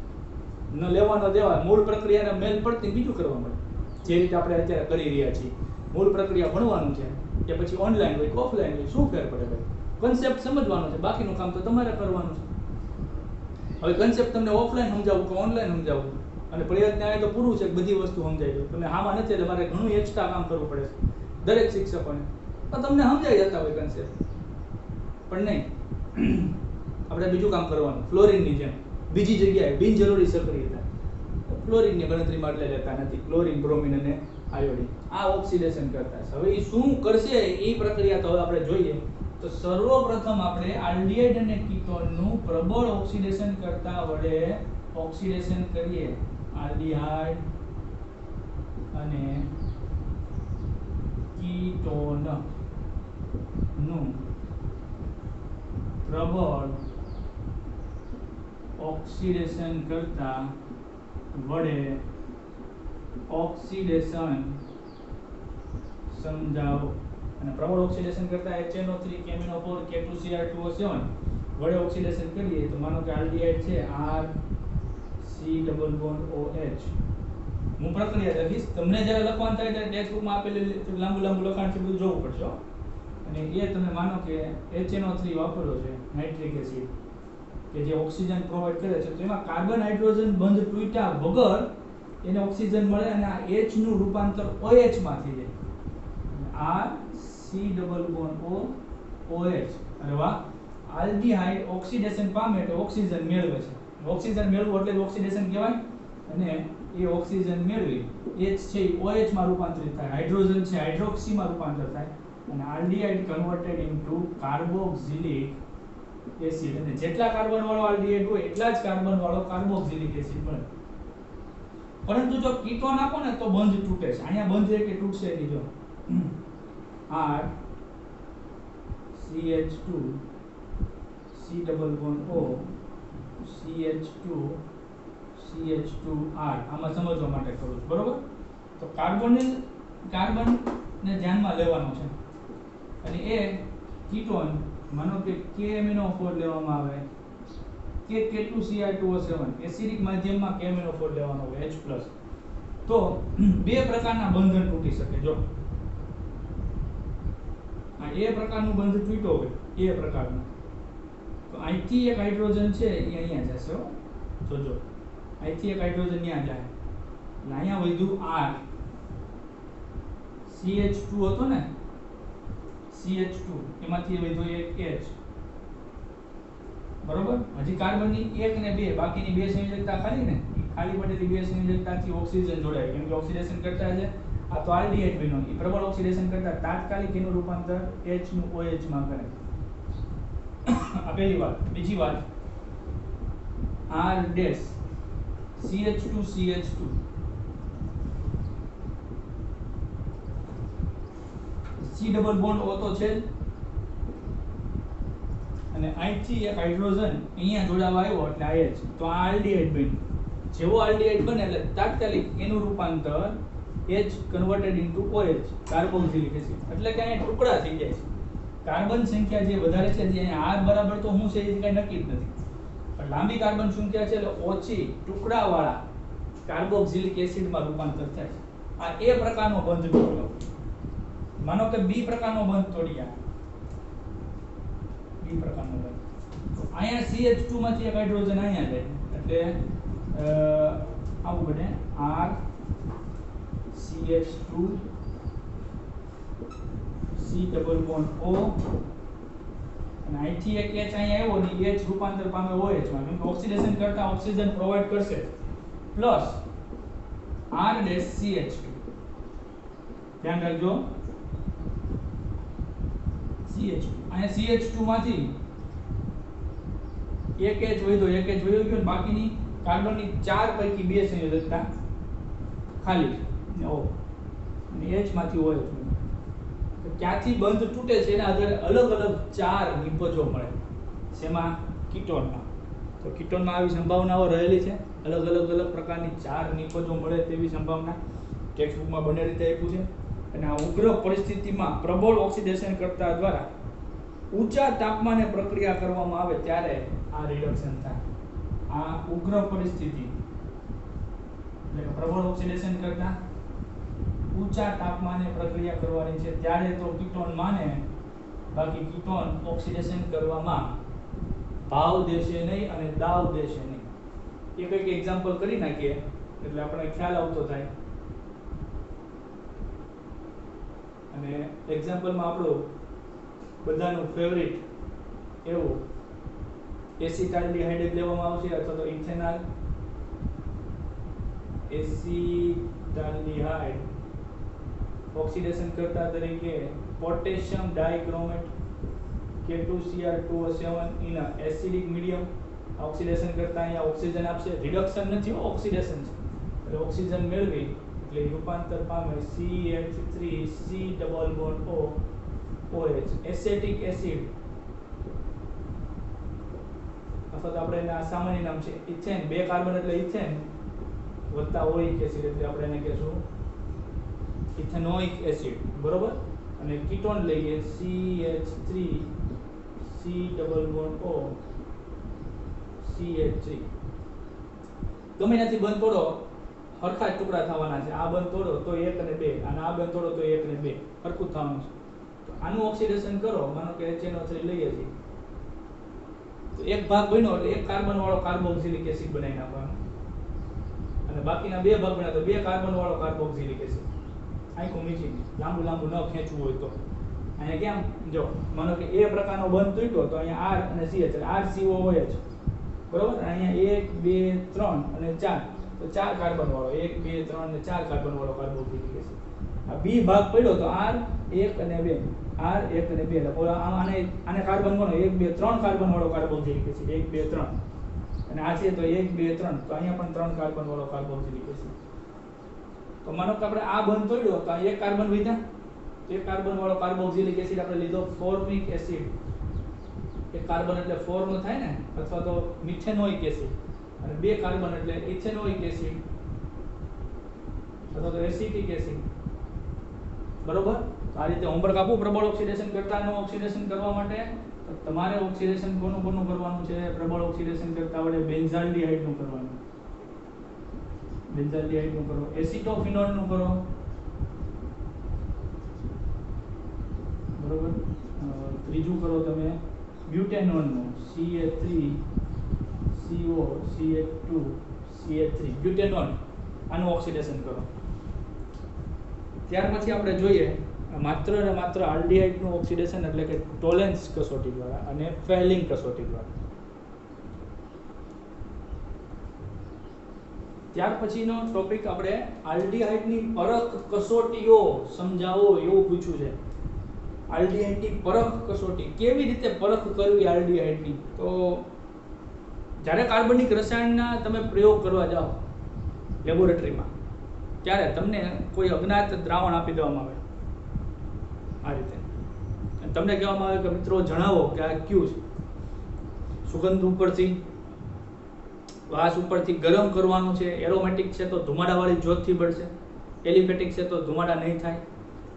ન લેવાનો દેવા, મૂળ પ્રક્રિયાને મેલ પડતી બીજું કરવા મળે. જે રીતે આપણે અત્યારે કરી રહ્યા છીએ, મૂળ પ્રક્રિયા ભણવાનું છે કે પછી ઓનલાઈન હોય કે ઓફલાઈન હોય, શું ફેર પડે ભાઈ? કન્સેપ્ટ સમજવાનો છે, બાકીનું કામ તો તમારે કરવાનું છે. હવે કન્સેપ્ટ તમને ઓફલાઈન સમજાવવું કે ઓનલાઈન સમજાવવું, અને પ્રયત્ન આવે તો પૂરું છે, બધી વસ્તુ સમજાય છે. તમે આમાં નથી એટલે મારે ઘણું એક્સ્ટ્રા કામ કરવું પડે છે દરેક શિક્ષકોને. તો તમને સમજાઈ જતા હોય કન્સેપ્ટ, પણ નહીં. આપણે બીજું કામ કરવાનું. ફ્લોરિનની જેમ બીજી જગ્યાએ બિનજરૂરી સક્રિયતા ફ્લોરિનની ગણતરીમાં એટલે લેતા નથી. ક્લોરિન, બ્રોમિન અને આયોડિન આ ઓક્સિડેશન કરતા છે. હવે એ શું કરશે એ પ્રક્રિયા તો હવે આપણે જોઈએ. તો સર્વપ્રથમ આપણે આલ્ડીહાઇડ અને કીટોનનું પ્રબળ ઓક્સિડેશન કરતા વડે ઓક્સિડેશન કરીએ. આલ્ડીહાઇડ અને કીટોન નું પ્રબળ ઓક્સિડેશન કરતા વડે ઓક્સિડેશન સમજાવો. અને પ્રબળ ઓક્સિડેશન કરતા HNO3 KMnO4 K2Cr2O7 વડે ઓક્સિડેશન કરીએ તો માનો કે આલ્ડીહાઇડ છે RC≡OH. હું પ્રક્રિયા લખીશ, તમને જ્યારે લખવાનું થાય ત્યારે ટેક્સ્ટ બુકમાં આપેલી લાંબુ લખાણ છે બધું જોવું પડશે હો. અને એ તમે માનો કે HNO3 વાપરો છે નાઇટ્રિક એસિડ કે જે ઓક્સિજન પ્રોવાઈડ કરે છે, તો એમાં કાર્બન હાઇડ્રોજન બંધ તૂટ્યા વગર એને ઓક્સિજન મળે અને આ H નું રૂપાંતર OH માં થઈ જાય. RC≡OH. અરે વાહ, આલ્ડીહાઇડ ઓક્સિડેશન પામે એટલે ઓક્સિજન મેળવે છે. ઓક્સિજન મેળવવું એટલે ઓક્સિડેશન કહેવાય. અને એ ઓક્સિજન મેળવી H છે OH માં રૂપાંતરિત થાય, હાઇડ્રોજન છે હાઇડ્રોક્સી માં રૂપાંતર થાય અને aldehyde converted into carboxylic acid. અને જેટલા કાર્બન વાળો આલ્ડીહાઇડ હોય એટલા જ કાર્બન વાળો કાર્બોક્સિલિક એસિડ બને. પરંતુ જો કીટોન આપો ને તો બંધ તૂટે છે. અહીંયા બંધ એટલે તૂટશે કે જો R CH2 C≡O CH2 CH2R. આમાં સમજવા માટે કરું છું, બરોબર? તો કાર્બન ને ધ્યાનમાં લેવાનો છે અને એ કીટોન માનો કે KMnO4 લેવામાં આવે કે K2Cr2O7 એસિડિક માધ્યમમાં KMnO4 લેવાનો હોય H+, તો બે પ્રકારના બંધન તૂટી શકે. જો આ એ પ્રકારનું બંધ તૂટ્યો હોય એ પ્રકારનું, તો અહીંથી એક હાઇડ્રોજન છે એ અહીંયા જશે હો. જોજો અહીંથી એક હાઇડ્રોજન ત્યાં જાય એટલે અહીંયા વધ્યું R. CH2 હતો ને CH2 એમાંથી વધ્યો એક H, બરોબર? હજી કાર્બનની એક ને બે બાકીની બે સંયોજકતા ખાલી ને ખાલી પડેલી બે સંયોજકતાથી ઓક્સિજન જોડાય કેમ કે ઓક્સિડેશન કરતા છે. આ તો આલ્ડીહાઇડ બન્યો, એ પ્રબળ ઓક્સિડેશન કરતા તાત્કાલિક એનું રૂપાંતર H નું OH માં કરે. આ પહેલી વાત. બીજી વાત, R dash CH2 CH2 C double bond O તો છે જ અને અહીંથી એક હાઇડ્રોજન અહીંયા જોડાવા આવ્યો એટલે આ H, તો આ આલ્ડીહાઇડ બન્યું. જેવો આલ્ડીહાઇડ બને એટલે તાત્કાલિક એનું રૂપાંતર H converted into OH carboxylic acid. એટલે કે અહીંયા ટુકડા થઈ જાય છે. કાર્બન સંખ્યા જે વધારે છે જે અહીંયા R બરાબર તો શું છે એ કઈ નક્કી જ નથી, પણ લાંબી કાર્બન સંખ્યા છે એટલે ઓછી ટુકડાવાળા કાર્બોક્સિલિક એસિડમાં રૂપાંતર થાય છે. આ એ પ્રકારનો બંધ તોડ્યો. માનો કે B પ્રકારનો બંધ તોડ્યા, B પ્રકારનો બંધ, તો અહીંયા CH2 માંથી એક હાઇડ્રોજન અહીંયા જાય એટલે આવું બને R CH2 C≡O અને અહીંથી એક H અહીંયા આવ્યો ને H રૂપાંતર પામે OH માં કેમ કે ઓક્સિડેશન કરતા ઓક્સિજન પ્રોવાઈડ કરશે પ્લસ R ડેશ CH2. ધ્યાન રાખજો CH2 અહીંયા CH2 માંથી એક H વધ્યો ગયો બાકીની કાર્બનની 4 પૈકી 2 સંયોજકતા ખાલી છે O અને H માંથી OH. તો ક્યાંથી બંધ તૂટે છે એના આધારે અલગ અલગ 4 નિપજો મળે. શેમાં? કીટોનમાં. તો કીટોનમાં આવી સંભાવનાઓ રહેલી છે, અલગ પ્રકારની 4 નિપજો મળે તેવી સંભાવના ટેક્સ્ટ બુકમાં બંને રીતે આપ્યું છે. અને આ ઉગ્ર પરિસ્થિતિમાં પ્રબળ ઓક્સિડેશન કરતા દ્વારા ઊંચા તાપમાને પ્રક્રિયા કરવામાં આવે ત્યારે આ રિડક્શન થાય. આ ઉગ્ર પરિસ્થિતિ એટલે કે પ્રબળ ઓક્સિડેશન કરતા ઊંચા તાપમાને પ્રક્રિયા કરવાની છે ત્યારે તો કીટોન માને, બાકી કીટોન ઓક્સિડેશન કરવામાં ભાવ દેશે નહીં અને દાવ દેશે નહીં. એક એક્ઝામ્પલ કરી નાખીએ એટલે આપણે ખ્યાલ આવતો થાય. અને એક્ઝામ્પલમાં આપણું બધાનું ફેવરિટ એવું એસિટાલ્ડીહાઇડ લેવામાં આવશે અથવા તો ઇથેનોલ એસિટાલ્ડીહાઇડ ઓક્સિડેશન કરતા તરીકે potassium dichromate K2Cr2O7 in a acidic medium. Oxidation કરતા અહીંયા ઓક્સિજન આપશે, રિડક્શન નથી ઓક્સિડેશન છે. એટલે ઓક્સિજન મેળવી એટલે રૂપાંતર પામે CH3 C≡O OH acetic acid અથવા તો આપણે એને આ સામાન્ય નામ છે ઇથેન, 2 કાર્બન એટલે ઇથેન વત્તા ઓઇક એસિડ એટલે આપણે એને કહેશું ઇથેનોઇક એસિડ, બરોબર. અને કીટોન લઈએ CH3 C double bond O CH3. ગમે ત્યાંથી બંધ તોડો હરખા જ ટુકડા થવાના છે. આ બંધ તોડો તો 1 અને 2 અને આ બંધ તોડો તો 1 અને 2 હરખું જ થવાનું છે. તો આનું ઓક્સિડેશન કરો, માનો કે HNO3 લઈએ છીએ તો એક ભાગ બન્યો એટલે એક કાર્બન વાળો કાર્બોક્સિલિક એસિડ બનાવી નાખવાનો અને બાકીના 2 ભાગ બન્યા તો 2 કાર્બન વાળો કાર્બોક્સિલિક એસિડ. આખું મીચી લાંબુ લાંબુ ન ખેંચવું હોય તો અહીંયા કેમ જો માનો કે A પ્રકારનો બંધ તૂટ્યો તો અહીંયા R અને CH એટલે RCOOH, બરોબર. અહીંયા 1 2 3 અને 4 તો 4 કાર્બન વાળો 1 2 3 અને 4 કાર્બન વાળો કાર્બોક્સિલિક એસિડ. આ B ભાગ પડ્યો તો R 1 અને 2 R 1 અને 2 એટલે આને કાર્બન ગણો 1 2 3 કાર્બન વાળો કાર્બોક્સિલિક એસિડ 1 2 3 અને આ છે તો 1 2 3 તો અહીંયા પણ 3 કાર્બન વાળો કાર્બોક્સિલિક એસિડ. તો માનો કે આપણે આ બંધ તોડ્યો તો આ એક કાર્બન વધ્યા, એક કાર્બન વાળો કાર્બોક્સિલિક એસિડ આપણે લીધો ફોર્મિક એસિડ. એક કાર્બન એટલે ફોર્મ થાય ને, અથવા તો મિથેનોઇક એસિડ અને 2 કાર્બન એટલે ઇથેનોઇક એસિડ અથવા તો એસિટિક એસિડ, બરોબર. આ રીતે હોમવર્ક આપું પ્રબળ ઓક્સિડેશન કરતાનું ઓક્સિડેશન કરવા માટે તમારે ઓક્સિડેશન કોનું કરવાનું છે? પ્રબળ ઓક્સિડેશન કરતા વડે બેન્ઝાલ્ડિહાઇડ નું કરવાનું, બેન્ઝાલ્ડિહાઇડ નું કરો, એસિટોફિનોલ નું કરો, બરોબર. ત્રીજું કરો તમે બ્યુટેનોન નું CH3CO CH2 CH3 બ્યુટેનોન, આનું ઓક્સિડેશન કરો. ત્યાર પછી આપણે જોઈએ માત્ર ને માત્ર આલ્ડિહાઇડ નું ઓક્સિડેશન એટલે કે ટોલેન્સ કસોટી દ્વારા અને ફેલિંગ કસોટી દ્વારા. ત્યાર પછીનો ટોપિક આપણે આલ્ડિહાઇડની પરખ કસોટીઓ સમજાવો એવું પૂછ્યું છે. આલ્ડિહાઇડની પરખ કસોટી કેવી રીતે પરખ કરવી આલ્ડિહાઇડની? તો જ્યારે કાર્બનિક રસાયણના તમે પ્રયોગ કરવા જાઓ લેબોરેટરીમાં ત્યારે તમને કોઈ અજ્ઞાત દ્રાવણ આપી દેવામાં આવે આ રીતે અને તમને કહેવામાં આવે કે મિત્રો જણાવો કે આ કયું છે. સુગંધ ઉપરથી, વાસ ઉપરથી ગરમ કરવાનું છે, એરોમેટિક છે તો ધુમાડાવાળી જ્યોતથી બળશે, એલિફેટિક છે તો ધુમાડા નહીં થાય.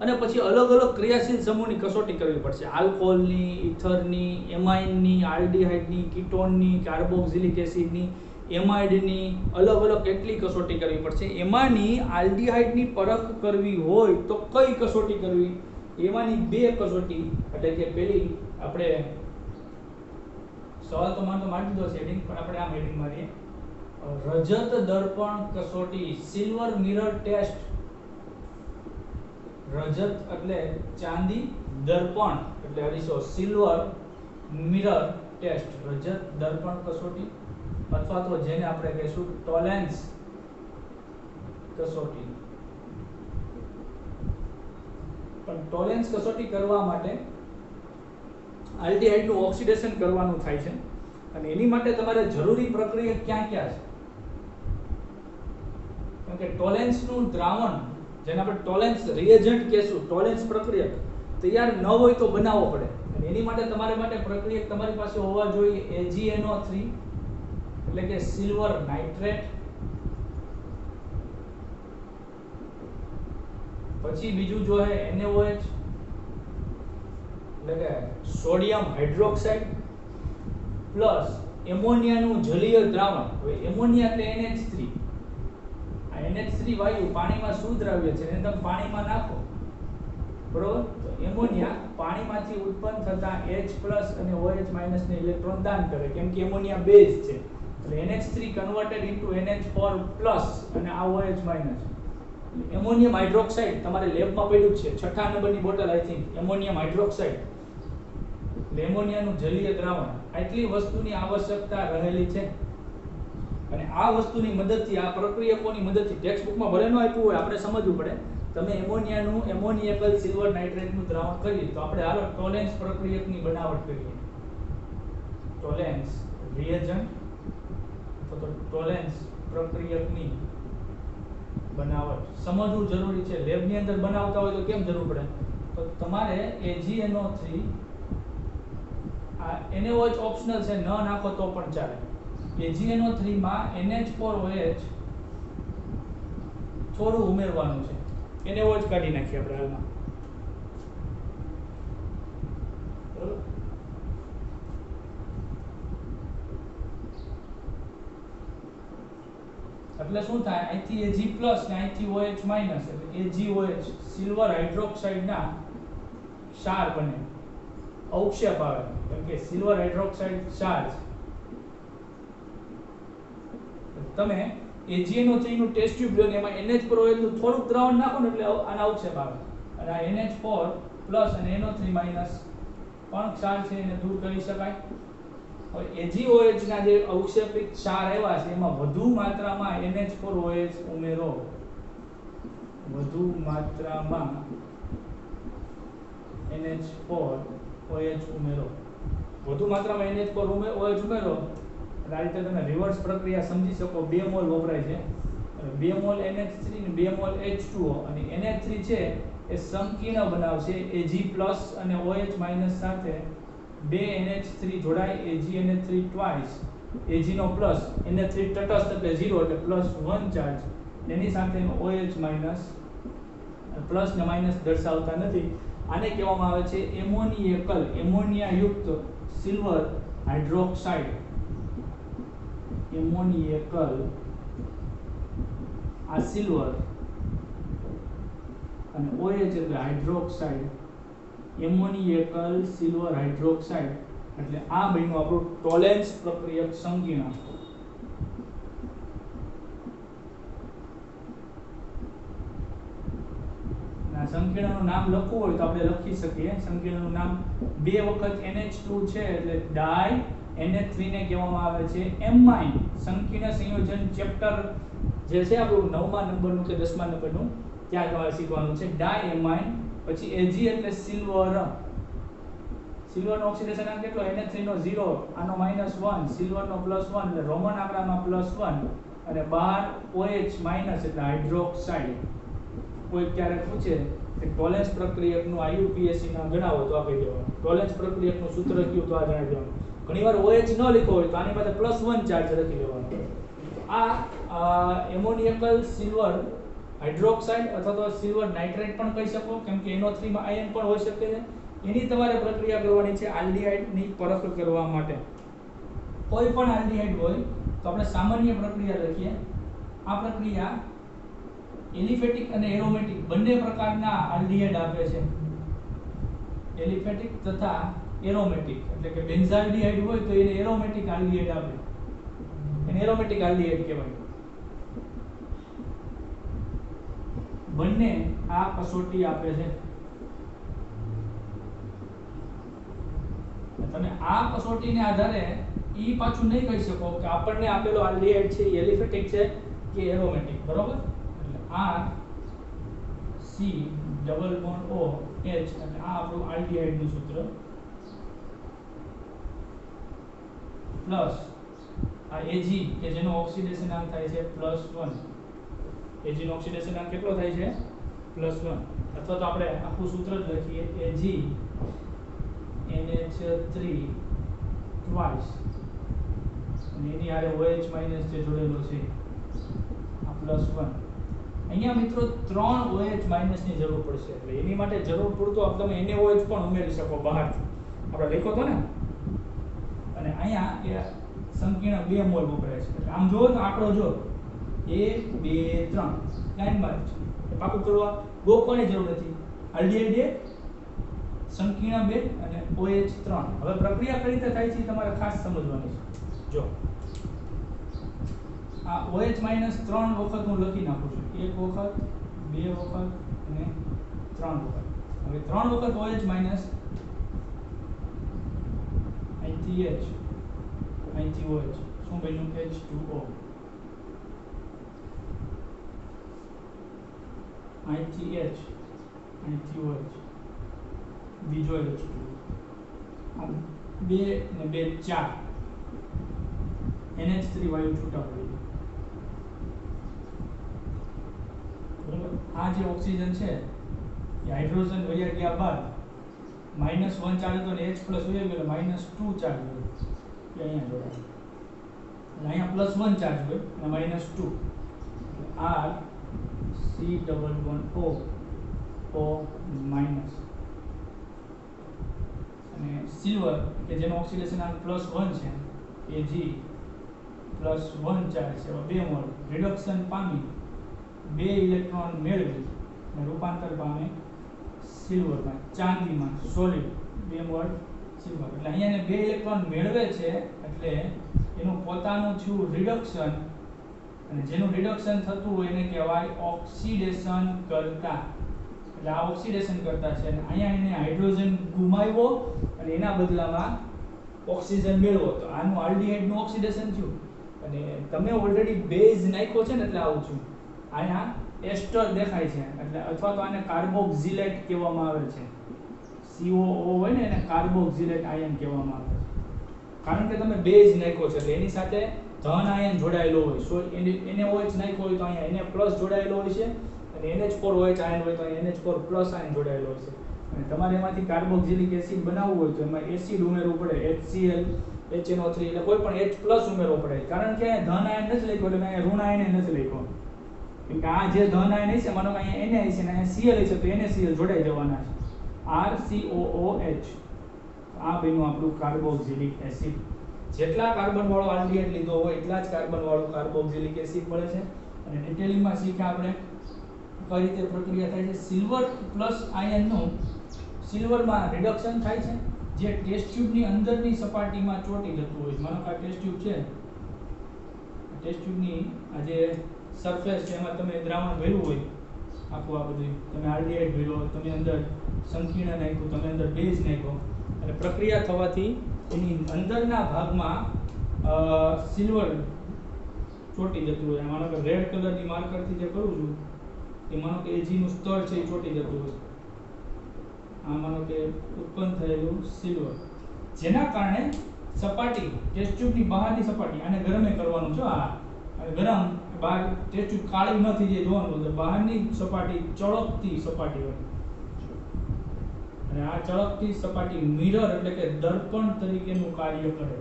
અને પછી અલગ અલગ ક્રિયાશીલ સમૂહની કસોટી કરવી પડશે. આલ્કોહોલની, ઇથરની, એમાઇનની, આલ્ડિહાઇડની, કીટોનની, કાર્બોક્સિલિક એસિડની, એમાઇડની અલગ અલગ કેટલી કસોટી કરવી પડશે. એમાંની આલ્ડિહાઇડની પરખ કરવી હોય તો કઈ કસોટી કરવી? એમાંની 2 કસોટી એટલે કે પેલી આપણે સવાલ તો મારી દીધો છે હેડિંગ, પણ આપણે આ હેડિંગ મારીએ રજત દર્પણ કસોટી, સિલ્વર મિરર ટેસ્ટ. રજત એટલે ચાંદી, દર્પણ એટલે અરીસો, સિલ્વર મિરર ટેસ્ટ રજત દર્પણ કસોટી, અથવા તો જેને આપણે કહીશું ટોલેન્સ કસોટી. પણ ટોલેન્સ કસોટી કરવા માટે આલ્ડિહાઇડ નું ઓક્સિડેશન કરવાનું થાય છે અને એની માટે તમારે જરૂરી પ્રક્રિયા ક્યાં ક્યાં છે? કારણ કે ટોલેન્સ નું દ્રાવણ જેને આપણે ટોલેન્સ રિએજન્ટ કહેશું, ટોલેન્સ પ્રક્રિયક તૈયાર ન હોય તો બનાવવો પડે અને એની માટે તમારી માટે પ્રક્રિયક તમારી પાસે હોવા જોઈએ AgNO3 એટલે કે સિલ્વર નાઇટ્રેટ. પછી બીજું જો હે NaOH એટલે કે સોડિયમ હાઇડ્રોક્સાઇડ પ્લસ એમોનિયાનું જલીય દ્રાવણ. હવે એમોનિયા એટલે NH3. આ NH3 વાયુ પાણીમાં શું દ્રવ્ય છે એને તમે પાણીમાં નાખો, બરોબર. તો એમોનિયા પાણીમાંથી ઉત્પન્ન થતા H+ અને OH- ને ઇલેક્ટ્રોન દાન કરે કેમ કે એમોનિયા બેઝ છે એટલે NH3 કન્વર્ટેડ ઇન્ટુ NH4+ અને આ OH-. એમોનિયમ હાઇડ્રોક્સાઇડ તમારે લેબમાં પડ્યું છે 6ઠા નંબરની bottle I think, ammonium hydroxide એટલે એમોનિયાનું જલીય દ્રાવણ. આટલી વસ્તુની આવશ્યકતા રહેલી છે અને આ વસ્તુની મદદથી, આ પ્રક્રિયકોની મદદથી ટેક્સ્ટ બુકમાં ભલે ન આપ્યું હોય આપણે સમજવું પડે. તમે એમોનિયાનું એમોનિયેબલ સિલ્વર નાઇટ્રેટનું દ્રાવણ કરીએ તો આપણે હાલો ટોલેન્સ પ્રક્રિયકની બનાવટ કરીએ. ટોલેન્સ રિએજન્ટ અથવા તો ટોલેન્સ પ્રક્રિયકની બનાવટ સમજવું જરૂરી છે. લેબની અંદર બનાવતા હોય તો કેમ જરૂર પડે? તો તમારે AgNO3 આ NaOH ઓપ્શનલ છે, ન નાખો તો પણ ચાલે. AgNO3 માં NH4OH થોડું ઉમેરવાનું છે. NaOH કાઢી નાખીએ આપણે હાલમાં. બરોબર. એટલે શું થાય, અહીંથી Ag પ્લસ ને અહીંથી OH માઈનસ, એટલે AgOH સિલ્વર હાઇડ્રોક્સાઇડ ના ક્ષાર બને, અવક્ષેપ આવે, કેમ કે સિલ્વર હાઇડ્રોક્સાઇડ ક્ષાર છે. તમે AgNO3 નું ટેસ્ટ ટ્યુબ લો ને એમાં NH4OH નું થોડુંક દ્રાવણ નાખો ને એટલે આના અવક્ષેપ આવે, અને આ NH4 પ્લસ અને NO3 માઈનસ પણ ક્ષાર છે એને દૂર કરી શકાય. હવે AgOH ના જે અવક્ષેપિત ક્ષાર આવ્યા છે એમાં વધુ માત્રામાં NH4OH ઉમેરો, વધુ માત્રામાં NH4OH ઉમેરો, વધુ માત્રામાં NH4OH ઉમેરો. આ રીતે તમે રિવર્સ પ્રક્રિયા સમજી શકો. 2 મોલ વપરાય છે, 2 મોલ NH3 ને 2 મોલ H2O, અને NH3 છે એ સંકીર્ણ બનાવશે Ag પ્લસ અને OH માઈનસ સાથે. 2 NH3 જોડાય AgNH3 ટ્વાઇસ, Ag નો પ્લસ, NH3 તટસ્થ એટલે 0 એટલે +1 ચાર્જ, એની સાથેનો OH માઈનસ, પ્લસ ને માઈનસ દર્શાવતા નથી. આને કહેવામાં આવે છે એમોનિયકલ, એમોનિયા યુક્ત સિલ્વર હાઇડ્રોક્સાઇડ. એમોનિયકલ આ સિલ્વર અને OH એટલે હાઇડ્રોક્સાઇડ, એમોનિયકલ સિલ્વર હાઇડ્રોક્સાઇડ. એટલે આ બન્યું આપણું ટોલેન્સ પ્રક્રિયક સંકીર્ણ. આ સંકીર્ણનું નામ લખવું હોય તો આપણે લખી શકીએ. સંકીર્ણનું નામ 2 વખત NH2 છે એટલે ડાય NH3 ને કહેવામાં આવે છે એમાઇન. સંકીર્ણ સંયોજન ચેપ્ટર જે છે આપણું 9મા નંબરનું કે 10મા નંબરનું, ત્યાં તમારે શીખવાનું છે ડાય એમાઇન. પછી Ag એટલે સિલ્વર, સિલ્વરનો ઓક્સિડેશન આંક કેટલો, NH3 નો 0, આનો -1, સિલ્વરનો +1 એટલે રોમન આંકડામાં +1, અને બહાર OH માઈનસ એટલે હાઇડ્રોક્સાઇડ. કોઈ ક્યારેક પૂછે કે ટોલેન્સ પ્રક્રિયકનું IUPAC ના ગણાવો તો આપી દેવાનું, ટોલેન્સ પ્રક્રિયકનું સૂત્ર કયું તો આ જણાવી દેવાનું. ઘણીવાર OH ન લખ્યો હોય તો આની પાસે +1 ચાર્જ લખી દેવાનો. આ એમોનિયકલ સિલ્વર હાઇડ્રોક્સાઇડ અથવા તો સિલ્વર નાઇટ્રેટ પણ કહી શકો, કેમ કે NO3 માં આયન પણ હોઈ શકે છે. એની તમારે પ્રક્રિયા કરવાની છે આલ્ડીહાઇડની પરખ કરવા માટે. કોઈ પણ આલ્ડીહાઇડ હોય તો આપણે સામાન્ય પ્રક્રિયા લખીએ. આ પ્રક્રિયા એલિફેટિક અને એરોમેટિક બંને પ્રકારના આલ્ડીહાઇડ આપે છે. એલિફેટિક તથા એરોમેટિક, એટલે કે બેન્ઝાલ્ડીહાઇડ હોય તો એને એરોમેટિક આલ્ડીહાઇડ આપે, એને એરોમેટિક આલ્ડીહાઇડ કહેવાય. બંને આ કસોટી આપે છે. તમે આ કસોટીને આધારે ઈ પાછું નહીં કહી શકો કે આપણને આપેલો આલ્ડીહાઇડ છે એલિફેટિક છે કે એરોમેટિક, બરોબર? એટલે R C double bond O H, એટલે આ આપણું આલ્ડીહાઇડ નું સૂત્ર, પ્લસ આ Ag કે જેનો ઓક્સિડેશન આંક થાય છે +1. Ag નો ઓક્સિડેશન આંક કેટલો થાય છે? +1. અથવા તો આપણે આખું સૂત્ર જ લખીએ Ag NH3 ટ્વાઇસ, અને એની હારે OH માઈનસ જે જોડેલો છે આ +1. અહીંયા મિત્રો 3 OH માઈનસ ની જરૂર પડશે, એટલે એની માટે જરૂર પૂરતો તમે NaOH પણ ઉમેરી શકો બહારથી, આપણે લખ્યો તો ને. અને અહીંયા એ સંકીર્ણ 2 મોલ વપરાય છે. એટલે આમ જોવો તો આંકડો જો 1 2 3 લાઈનમાં જ છે, પાકું કરવા ગોખવાની જરૂર નથી. આલ્ડીહાઇડ સંકીર્ણ 2 અને OH 3. હવે પ્રક્રિયા કઈ રીતે થાય છે તમારે ખાસ સમજવાની છે. જો આ OH માઈનસ 3 વખત હું લખી નાખું છું, 1 વખત 2 વખત અને 3 વખત. હવે 3 વખત OH માઈનસ, અહીંથી H, અહીંથી OH, શું બન્યું? H2O. અહીંથી H, અહીંથી OH, બીજો H2O. આ 2 ને 2 4, NH3 વાયુ છૂટા પડી ગયો, બરાબર? આ જે ઓક્સિજન છે એ હાઇડ્રોજન વયા ગયા બાદ -1 ચાર્જ હતો ને H પ્લસ હોય એટલે -2 ચાર્જ હોય એ અહીંયા જોડાય. અને અહીંયા +1 ચાર્જ હોય અને -2 R C11O O માઇનસ. અને સિલ્વર કે જેનો ઓક્સિડેશન આંક +1 છે Ag +1 ચાર્જ છે બે મોલ રિડક્શન પામી 2 ઇલેક્ટ્રોન મેળવી અને રૂપાંતર પામે સિલ્વરમાં ચાંદીમાં સોલિડ 2 મોલ સિલ્વર. એટલે અહીંયા 2 ઇલેક્ટ્રોન મેળવે છે એટલે એનું પોતાનું થયું રિડક્શન અને જેનું રિડક્શન થતું હોય એને કહેવાય ઓક્સિડેશન કરતા. એટલે આ ઓક્સિડેશન કરતા છે અને અહીંયા એને હાઇડ્રોજન ગુમાવ્યો અને એના બદલામાં ઓક્સિજન મેળવો તો આનું આલ્ડીહાઇડ નું ઓક્સિડેશન થયું. અને તમે ઓલરેડી બેઝ નાખ્યો છે ને એટલે આવું છું. અહીંયા એસ્ટર દેખાય છે એટલે અથવા તો આને કાર્બોક્સિલેટ કહેવામાં આવે છે. COO હોય ને એને કાર્બોક્સિલેટ આયન કહેવામાં આવે છે. કારણ કે તમે બેઝ નાખ્યો છે એટલે એની સાથે ધન આયન જોડાયેલો હોય. સો NaOH નાખ્યો હોય તો અહીંયા Na+ જોડાયેલો હોય છે અને NH4OH આયન હોય તો અહીંયા NH4+ આયન જોડાયેલો હોય છે. અને તમારે એમાંથી કાર્બોક્સિલિક એસિડ બનાવવું હોય તો એમાં એસિડ ઉમેરવું પડે HCl HNO3 એટલે કોઈ પણ H+ ઉમેરવો પડે. કારણ કે અહીંયા ધન આયન નથી લખ્યો એટલે અહીંયા ઋણ આયન નથી લખ્યો. કેમ કે આ જે ધન આયન છે માનો કે અહીંયા Na છે અને અહીંયા Cl છે તો NaCl જોડાઈ જવાના છે. RCOOH આ બન્યું આપણું કાર્બોક્સિલિક એસિડ. જેટલા કાર્બન વાળો આલ્ડીહાઇડ લીધો હોય એટલા જ કાર્બન વાળું કાર્બોક્સિલિક એસિડ મળે છે. અને ડિટેલિંગમાં શીખ્યા આપણે કઈ રીતે પ્રક્રિયા થાય છે. સિલ્વર પ્લસ આયનનું સિલ્વરમાં રિડક્શન થાય છે જે ટેસ્ટ ટ્યુબની અંદરની સપાટીમાં ચોંટી જતું હોય. માનો કે આ ટેસ્ટ ટ્યુબ છે. ટેસ્ટ ટ્યુબની આ જે સરફેસ છે એમાં તમે દ્રાવણ ભર્યું હોય આખું આ બધું તમે આલ્ડીહાઇડ ભર્યો તમે અંદર સંકીર્ણ નાખ્યું તમે અંદર બેઝ નાખ્યો અને પ્રક્રિયા થવાથી એની અંદરના ભાગમાં સિલ્વર ચોંટી જતું હોય. માનો કે રેડ કલરની માર્કરથી જે કરું છું એ માનો કે Ag નું સ્તર છે એ ચોંટી જતું હોય. આ માનો કે ઉત્પન્ન થયેલું સિલ્વર જેના કારણે સપાટી ટેસ્ટ ટ્યુબની બહારની સપાટી આને ગરમે કરવાનું છે. આ ગરમ બહાર ટેસ્ટ ટ્યુબ કાળી ન થઈ જાય જોવાનું તો બહારની સપાટી ચળકતી સપાટી હોય અને આ ચળકતી સપાટી મિરર એટલે કે દર્પણ તરીકેનું કાર્ય કરે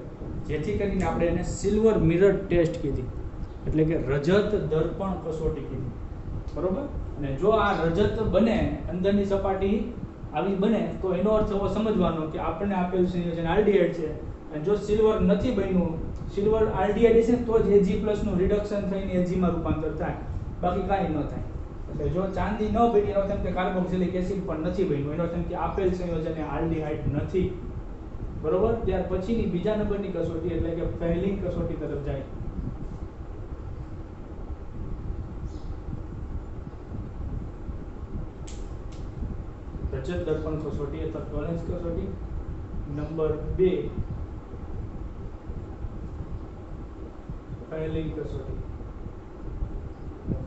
જેથી કરીને આપણે એને સિલ્વર મિરર ટેસ્ટ કીધી એટલે કે રજત દર્પણ કસોટી કીધી. બરોબર. અને જો આ રજત બને અંદરની સપાટી આવી બને તો એનો અર્થ એવો સમજવાનો કે આપણને આપેલું સંયોજન આલ્ડીહાઇડ છે અને જો સિલ્વર નથી બન્યું સિલ્વર આલ્ડીહાઇડ છે તો જ Ag+ નું રિડક્શન થઈને Ag માં રૂપાંતર થાય બાકી કાંઈ ન થાય. એટલે જો ચાંદી ન બની એનો અર્થ એમ કે કાર્બોક્સિલિક એસિડ પણ નથી બન્યું એનો અર્થ એમ કે આપેલ સંયોજન એ આલ્ડીહાઇડ નથી. બરોબર. ત્યાર પછીની બીજા નંબરની કસોટી એટલે કે ફેલિંગ કસોટી તરફ જાય. રજત દર્પણ કસોટી અથવા ટોલેન્સ કસોટી નંબર 2 ફેલિંગ કસોટી.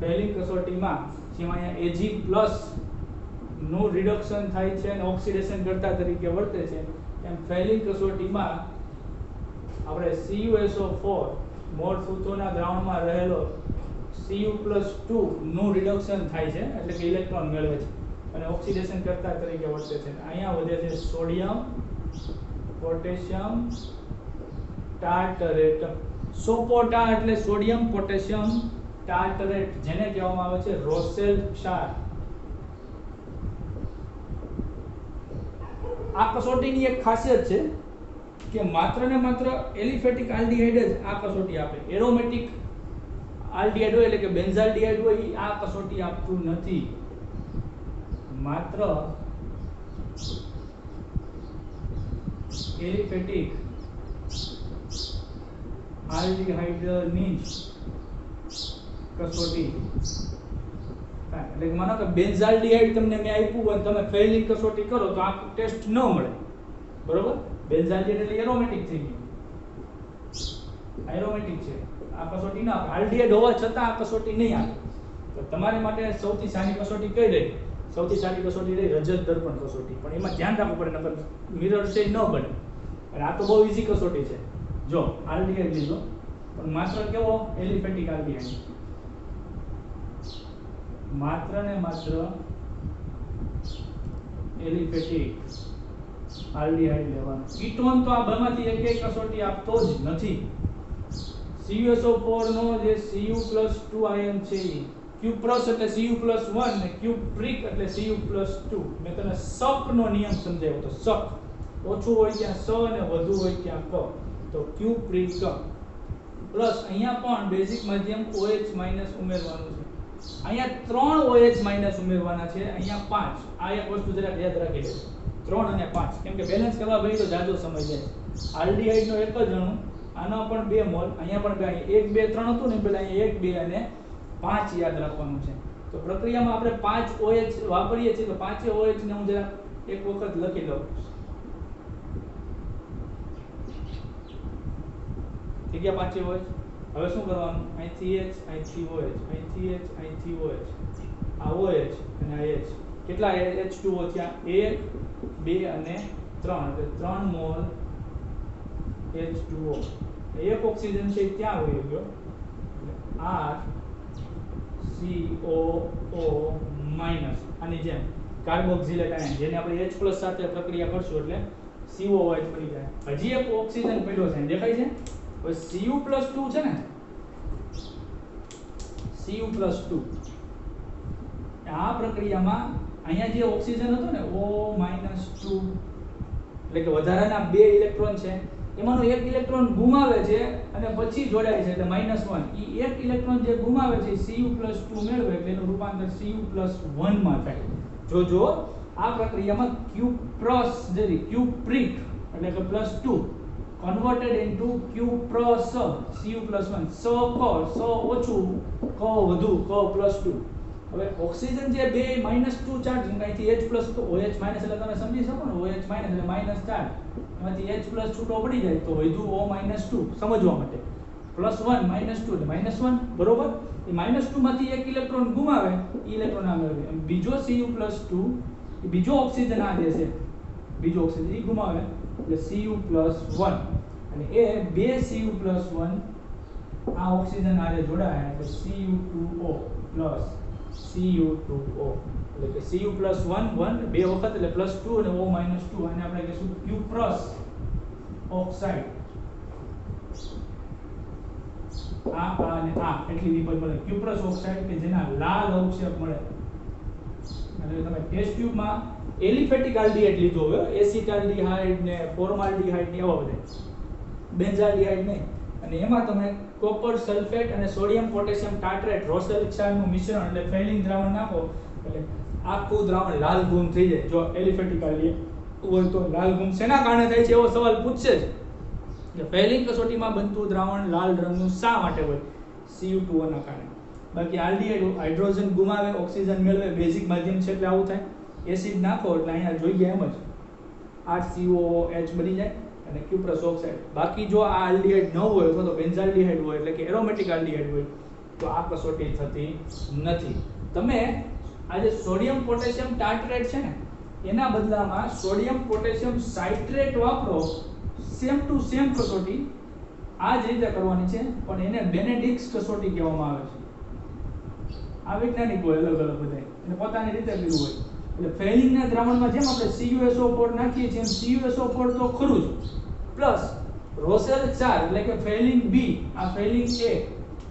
ફેલિંગ કસોટીમાં જેમાં અહીંયા Ag+ નું રિડક્શન થાય છે અને ઓક્સિડેશન કરતા તરીકે વર્તે છે એમ ફેલિંગ કસોટીમાં આપણે CuSO4 મોલ સૂત્રોના દ્રાવણમાં રહેલો Cu+2 નું રિડક્શન થાય છે એટલે કે ઇલેક્ટ્રોન મેળવે છે અને ઓક્સિડેશન કરતા તરીકે વર્તે છે. અહીંયા વધે છે સોડિયમ પોટેશિયમ ટાર્ટરેટ. સોપોટા એટલે સોડિયમ પોટેશિયમ ટાર્ટરેટ જેને કહેવામાં આવે છે રોસેલ ક્ષાર. આ કસોટીની એક ખાસિયત છે કે માત્ર ને માત્ર એલિફેટિક આલ્ડીહાઇડ જ આ કસોટી આપે. એરોમેટિક આલ્ડીહાઇડ હોય એટલે કે બેન્ઝાલ્ડીહાઇડ હોય એ આ કસોટી આપતું નથી. માત્ર એલિફેટિક આલ્ડીહાઇડની કસોટી એટલે કે માનો કે બેન્ઝાલ્ડીહાઇડ તમને મેં આપ્યું અને તમે ફેલિંગ કસોટી કરો તો આ ટેસ્ટ ન મળે. બરોબર. બેન્ઝાલ્ડીહાઇડ એટલે એરોમેટિક થઈ ગયું. એરોમેટિક છે આ કસોટી ના આપે. આલ્ડીહાઇડ હોવા છતાં આ કસોટી નહીં આપે. તો તમારી માટે સૌથી સારી કસોટી કઈ રહી? સૌથી સારી કસોટી રહી રજત દર્પણ કસોટી. પણ એમાં ધ્યાન રાખવું પડે નકર મિરર છે ન બને. અને આ તો બહુ ઈઝી કસોટી છે. જો આલ્ડીહાઇડ લીધો પણ માત્ર કેવો એલિફેટિક આલ્ડીહાઇડ. માત્ર ને માત્ર એલિફેટિક આલ્ડીહાઇડ લેવાનું. કીટોન તો આ બેમાંથી એક એક કસોટી આપતો જ નથી. CuSO4 નો જે Cu+2 આયન છે એ Q+ એટલે Cu+1 ને Q' એટલે Cu+2. મેં તને સક નો નિયમ સમજાવ્યો તો સક ઓછું હોય ત્યાં સ અને વધુ હોય ત્યાં ક, તો Q' પ્લસ અહીંયા પણ બેઝિક માધ્યમ OH- ઉમેરવાનું છે. અહીંયા 3 OH- ઉમેરવાના છે, અહીંયા 5. આ એક વસ્તુ જરા યાદ રાખી લેજો, 3 અને 5, કેમ કે બેલેન્સ કરવા ભાઈ તો જાજો સમય જાય. આલ્ડીહાઇડ નો એક જ અણુ, આનો પણ 2 મોલ, અહીંયા પણ 1 2 3 હતું ને, પેલા અહીંયા 1 2 અને 5 યાદ રાખવાનું છે. તો પ્રક્રિયામાં આપણે 5 OH વાપરીએ છીએ, તો 5 OH ને હું જરા એક વખત લખી લઉં. ઠીક છે, 5 OH. હવે શું કરવાનું? અહીંથી H, અહીંથી OH, અહીંથી H, અહીંથી OH, આ OH અને આ H. કેટલા H2O થયા? 1 2 અને 3, એટલે 3 મોલ H2O. એક ઓક્સિજન છે ત્યાં વયો ગયો, R COO- આની જેમ કાર્બોક્સિલેટ આયન, જેને આપણે H+ સાથે પ્રક્રિયા કરશું એટલે COOH બની જાય. હજી એક ઓક્સિજન પડ્યો છે, દેખાય છે? હવે Cu+2 છે ને, Cu+2 આ પ્રક્રિયામાં અહીંયા જે ઓક્સિજન હતો ને O-2, એટલે કે વધારાના 2 ઇલેક્ટ્રોન છે, એમાંનો એક ઇલેક્ટ્રોન ગુમાવે છે અને પછી જોડાય છે એટલે -1. ઈ એક ઇલેક્ટ્રોન જે ગુમાવે છે Cu+2 મેળવે એટલે એનું રૂપાંતર Cu+1 માં થાય. જો આ પ્રક્રિયામાં Q+ જેવી Q' એટલે કે +2 converted into Q+ Cu+1, સ ઓછું ક વધુ ક +2. હવે ઓક્સિજન જે 2 -2 ચાર્જ અહીંથી H+ તો OH- એટલે તમે સમજી શકો ને, OH- એટલે માઈનસ ચાર્જ, એમાંથી H+ છૂટો પડી જાય તો વધુ O-2 સમજવા માટે, +1 -2 એટલે -1, બરોબર. એ -2 માંથી એક ઇલેક્ટ્રોન ગુમાવે, એ ઇલેક્ટ્રોન આ મેળવે. બીજો Cu+2, એ બીજો ઓક્સિજન આ જે છે, બીજો ઓક્સિજન એ ગુમાવે એટલે Cu+1, અને એ 2 Cu+1 આ ઓક્સિજન આરે જોડાય એટલે Cu2O પ્લસ Cu2O, એટલે કે Cu+1 1 બે વખત એટલે +2 અને O-2, આને આપણે કહીશું Q+ ઓક્સાઇડ. આ અને આ એટલી વિપલ મળે Q+ ઓક્સાઇડ કે જેના લાલ અવક્ષેપ મળે. અને તમે ટેસ્ટ ટ્યુબમાં એલિફેટિક આલ્ડીહાઇડ લીધો હોય, એસિટાલ્ડીહાઇડ ને ફોર્માલ્ડીહાઇડ ને એવા બધા, બેન્ઝાલ્ડીહાઇડ નહીં, અને એમાં તમે કોપર સલ્ફેટ અને સોડિયમ પોટેશિયમ ટાર્ટ્રેટ રોસેલ ક્ષારનું મિશ્રણ એટલે ફેલિંગ દ્રાવણ નાખો એટલે આખું દ્રાવણ લાલ ગુમ થઈ જાય. જો એલિફેટિક આલ્ડીહાઇડ હોય તો લાલ ગુમ શેના કારણે થાય છે એવો સવાલ પૂછશે જ. એટલે ફેલિંગ કસોટીમાં બનતું દ્રાવણ લાલ રંગનું શા માટે હોય? Cu2O ના કારણે. બાકી આલ્ડીહાઇડ હાઇડ્રોજન ગુમાવે, ઓક્સિજન મેળવે, બેઝિક માધ્યમ છે એટલે આવું થાય. એસિડ નાખો એટલે અહીંયા જોઈ ગયા એમ જ HCOOH બની જાય અને Q+ ઓક્સાઇડ. બાકી જો આ આલ્ડીહાઇડ ન હોય અથવા તો બેન્ઝાલ્ડીહાઇડ હોય એટલે કે એરોમેટિક આલ્ડીહાઇડ હોય તો આ કસોટી થતી નથી. તમે આ જે સોડિયમ પોટેશિયમ ટાર્ટ્રેટ છે ને, એના બદલામાં સોડિયમ પોટેશિયમ સાઇટ્રેટ વાપરો, સેમ ટુ સેમ કસોટી આ જ રીતે કરવાની છે, પણ એને બેનેડિક્સ કસોટી કહેવામાં આવે છે. આ વૈજ્ઞાનિક હોય અલગ અલગ બધા, એને પોતાની રીતે કર્યું હોય. એટલે ફેલિંગના દ્રાવણમાં જેમ આપણે CuSO4 નાખીએ છીએ એમ CuSO4 તો ખરું જ, પ્લસ રોસેલ ક્ષાર એટલે કે ફેલિંગ B, આ ફેલિંગ A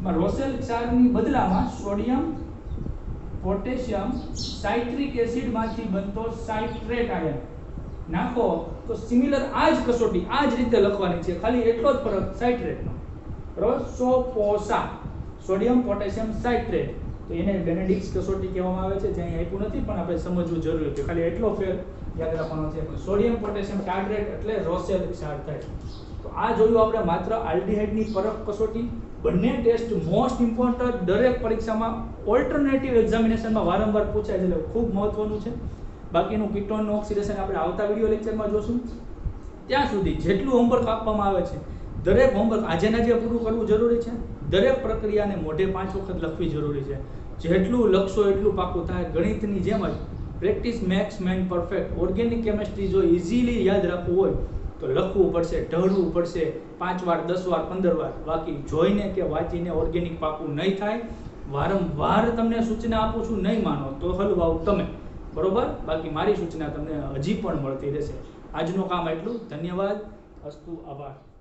માં રોસેલ ક્ષારની બદલામાં સોડિયમ પોટેશિયમ સાઇટ્રિક એસિડ માંથી બનતો સાઇટ્રેટ આયન નાખો તો સિમિલર આ જ કસોટી આ જ રીતે લખવાની છે, ખાલી એટલો જ ફરક સાઇટ્રેટનો, બરાબર. સોપોસા સોડિયમ પોટેશિયમ સાઇટ્રેટ, તો એને બેનેડિક્સ કસોટી કહેવામાં આવે છે, જે અહીં આપ્યું નથી પણ આપણે સમજવું જરૂરી છે, ખાલી એટલો ફેર યાદ રાખવાનો છે. સોડિયમ પોટેશિયમ ટાર્ટ્રેટ એટલે રોસેલ ક્ષાર થાય. તો આ જોયું આપણે માત્ર આલ્ડીહાઇડની પરખ કસોટી. બંને ટેસ્ટ મોસ્ટ ઇમ્પોર્ટન્ટ, દરેક પરીક્ષામાં ઓલ્ટરનેટિવ એક્ઝામિનેશનમાં વારંવાર પૂછાય છે, એટલે ખૂબ મહત્વનું છે. બાકીનું કીટોનનું ઓક્સિડેશન આપણે આવતા વિડિયો લેક્ચરમાં જોશું. ત્યાં સુધી જેટલું હોમવર્ક આપવામાં આવે છે, દરેક હોમવર્ક આજેના જે પૂરું કરવું જરૂરી છે. દરેક પ્રક્રિયાને મોઢે 5 વખત લખવી જરૂરી છે. જેટલું લખશો એટલું પાકું થાય. ગણિતની જેમ જ practice max main perfect. Organic chemistry જો ઇઝીલી યાદ રાખવું હોય તો લખવું પડશે, ઢળવું પડશે 5 વાર 10 વાર 15 વાર. બાકી જોઈને કે વાંચીને ઓર્ગેનિક પાકું નહીં થાય. વારંવાર તમને સૂચના આપું છું, નહીં માનો તો હલવાઓ તમે, બરોબર. બાકી મારી સૂચના તમને હજી પણ મળતી રહેશે. આજનું કામ એટલું. ધન્યવાદ. અસ્તુ. આભાર.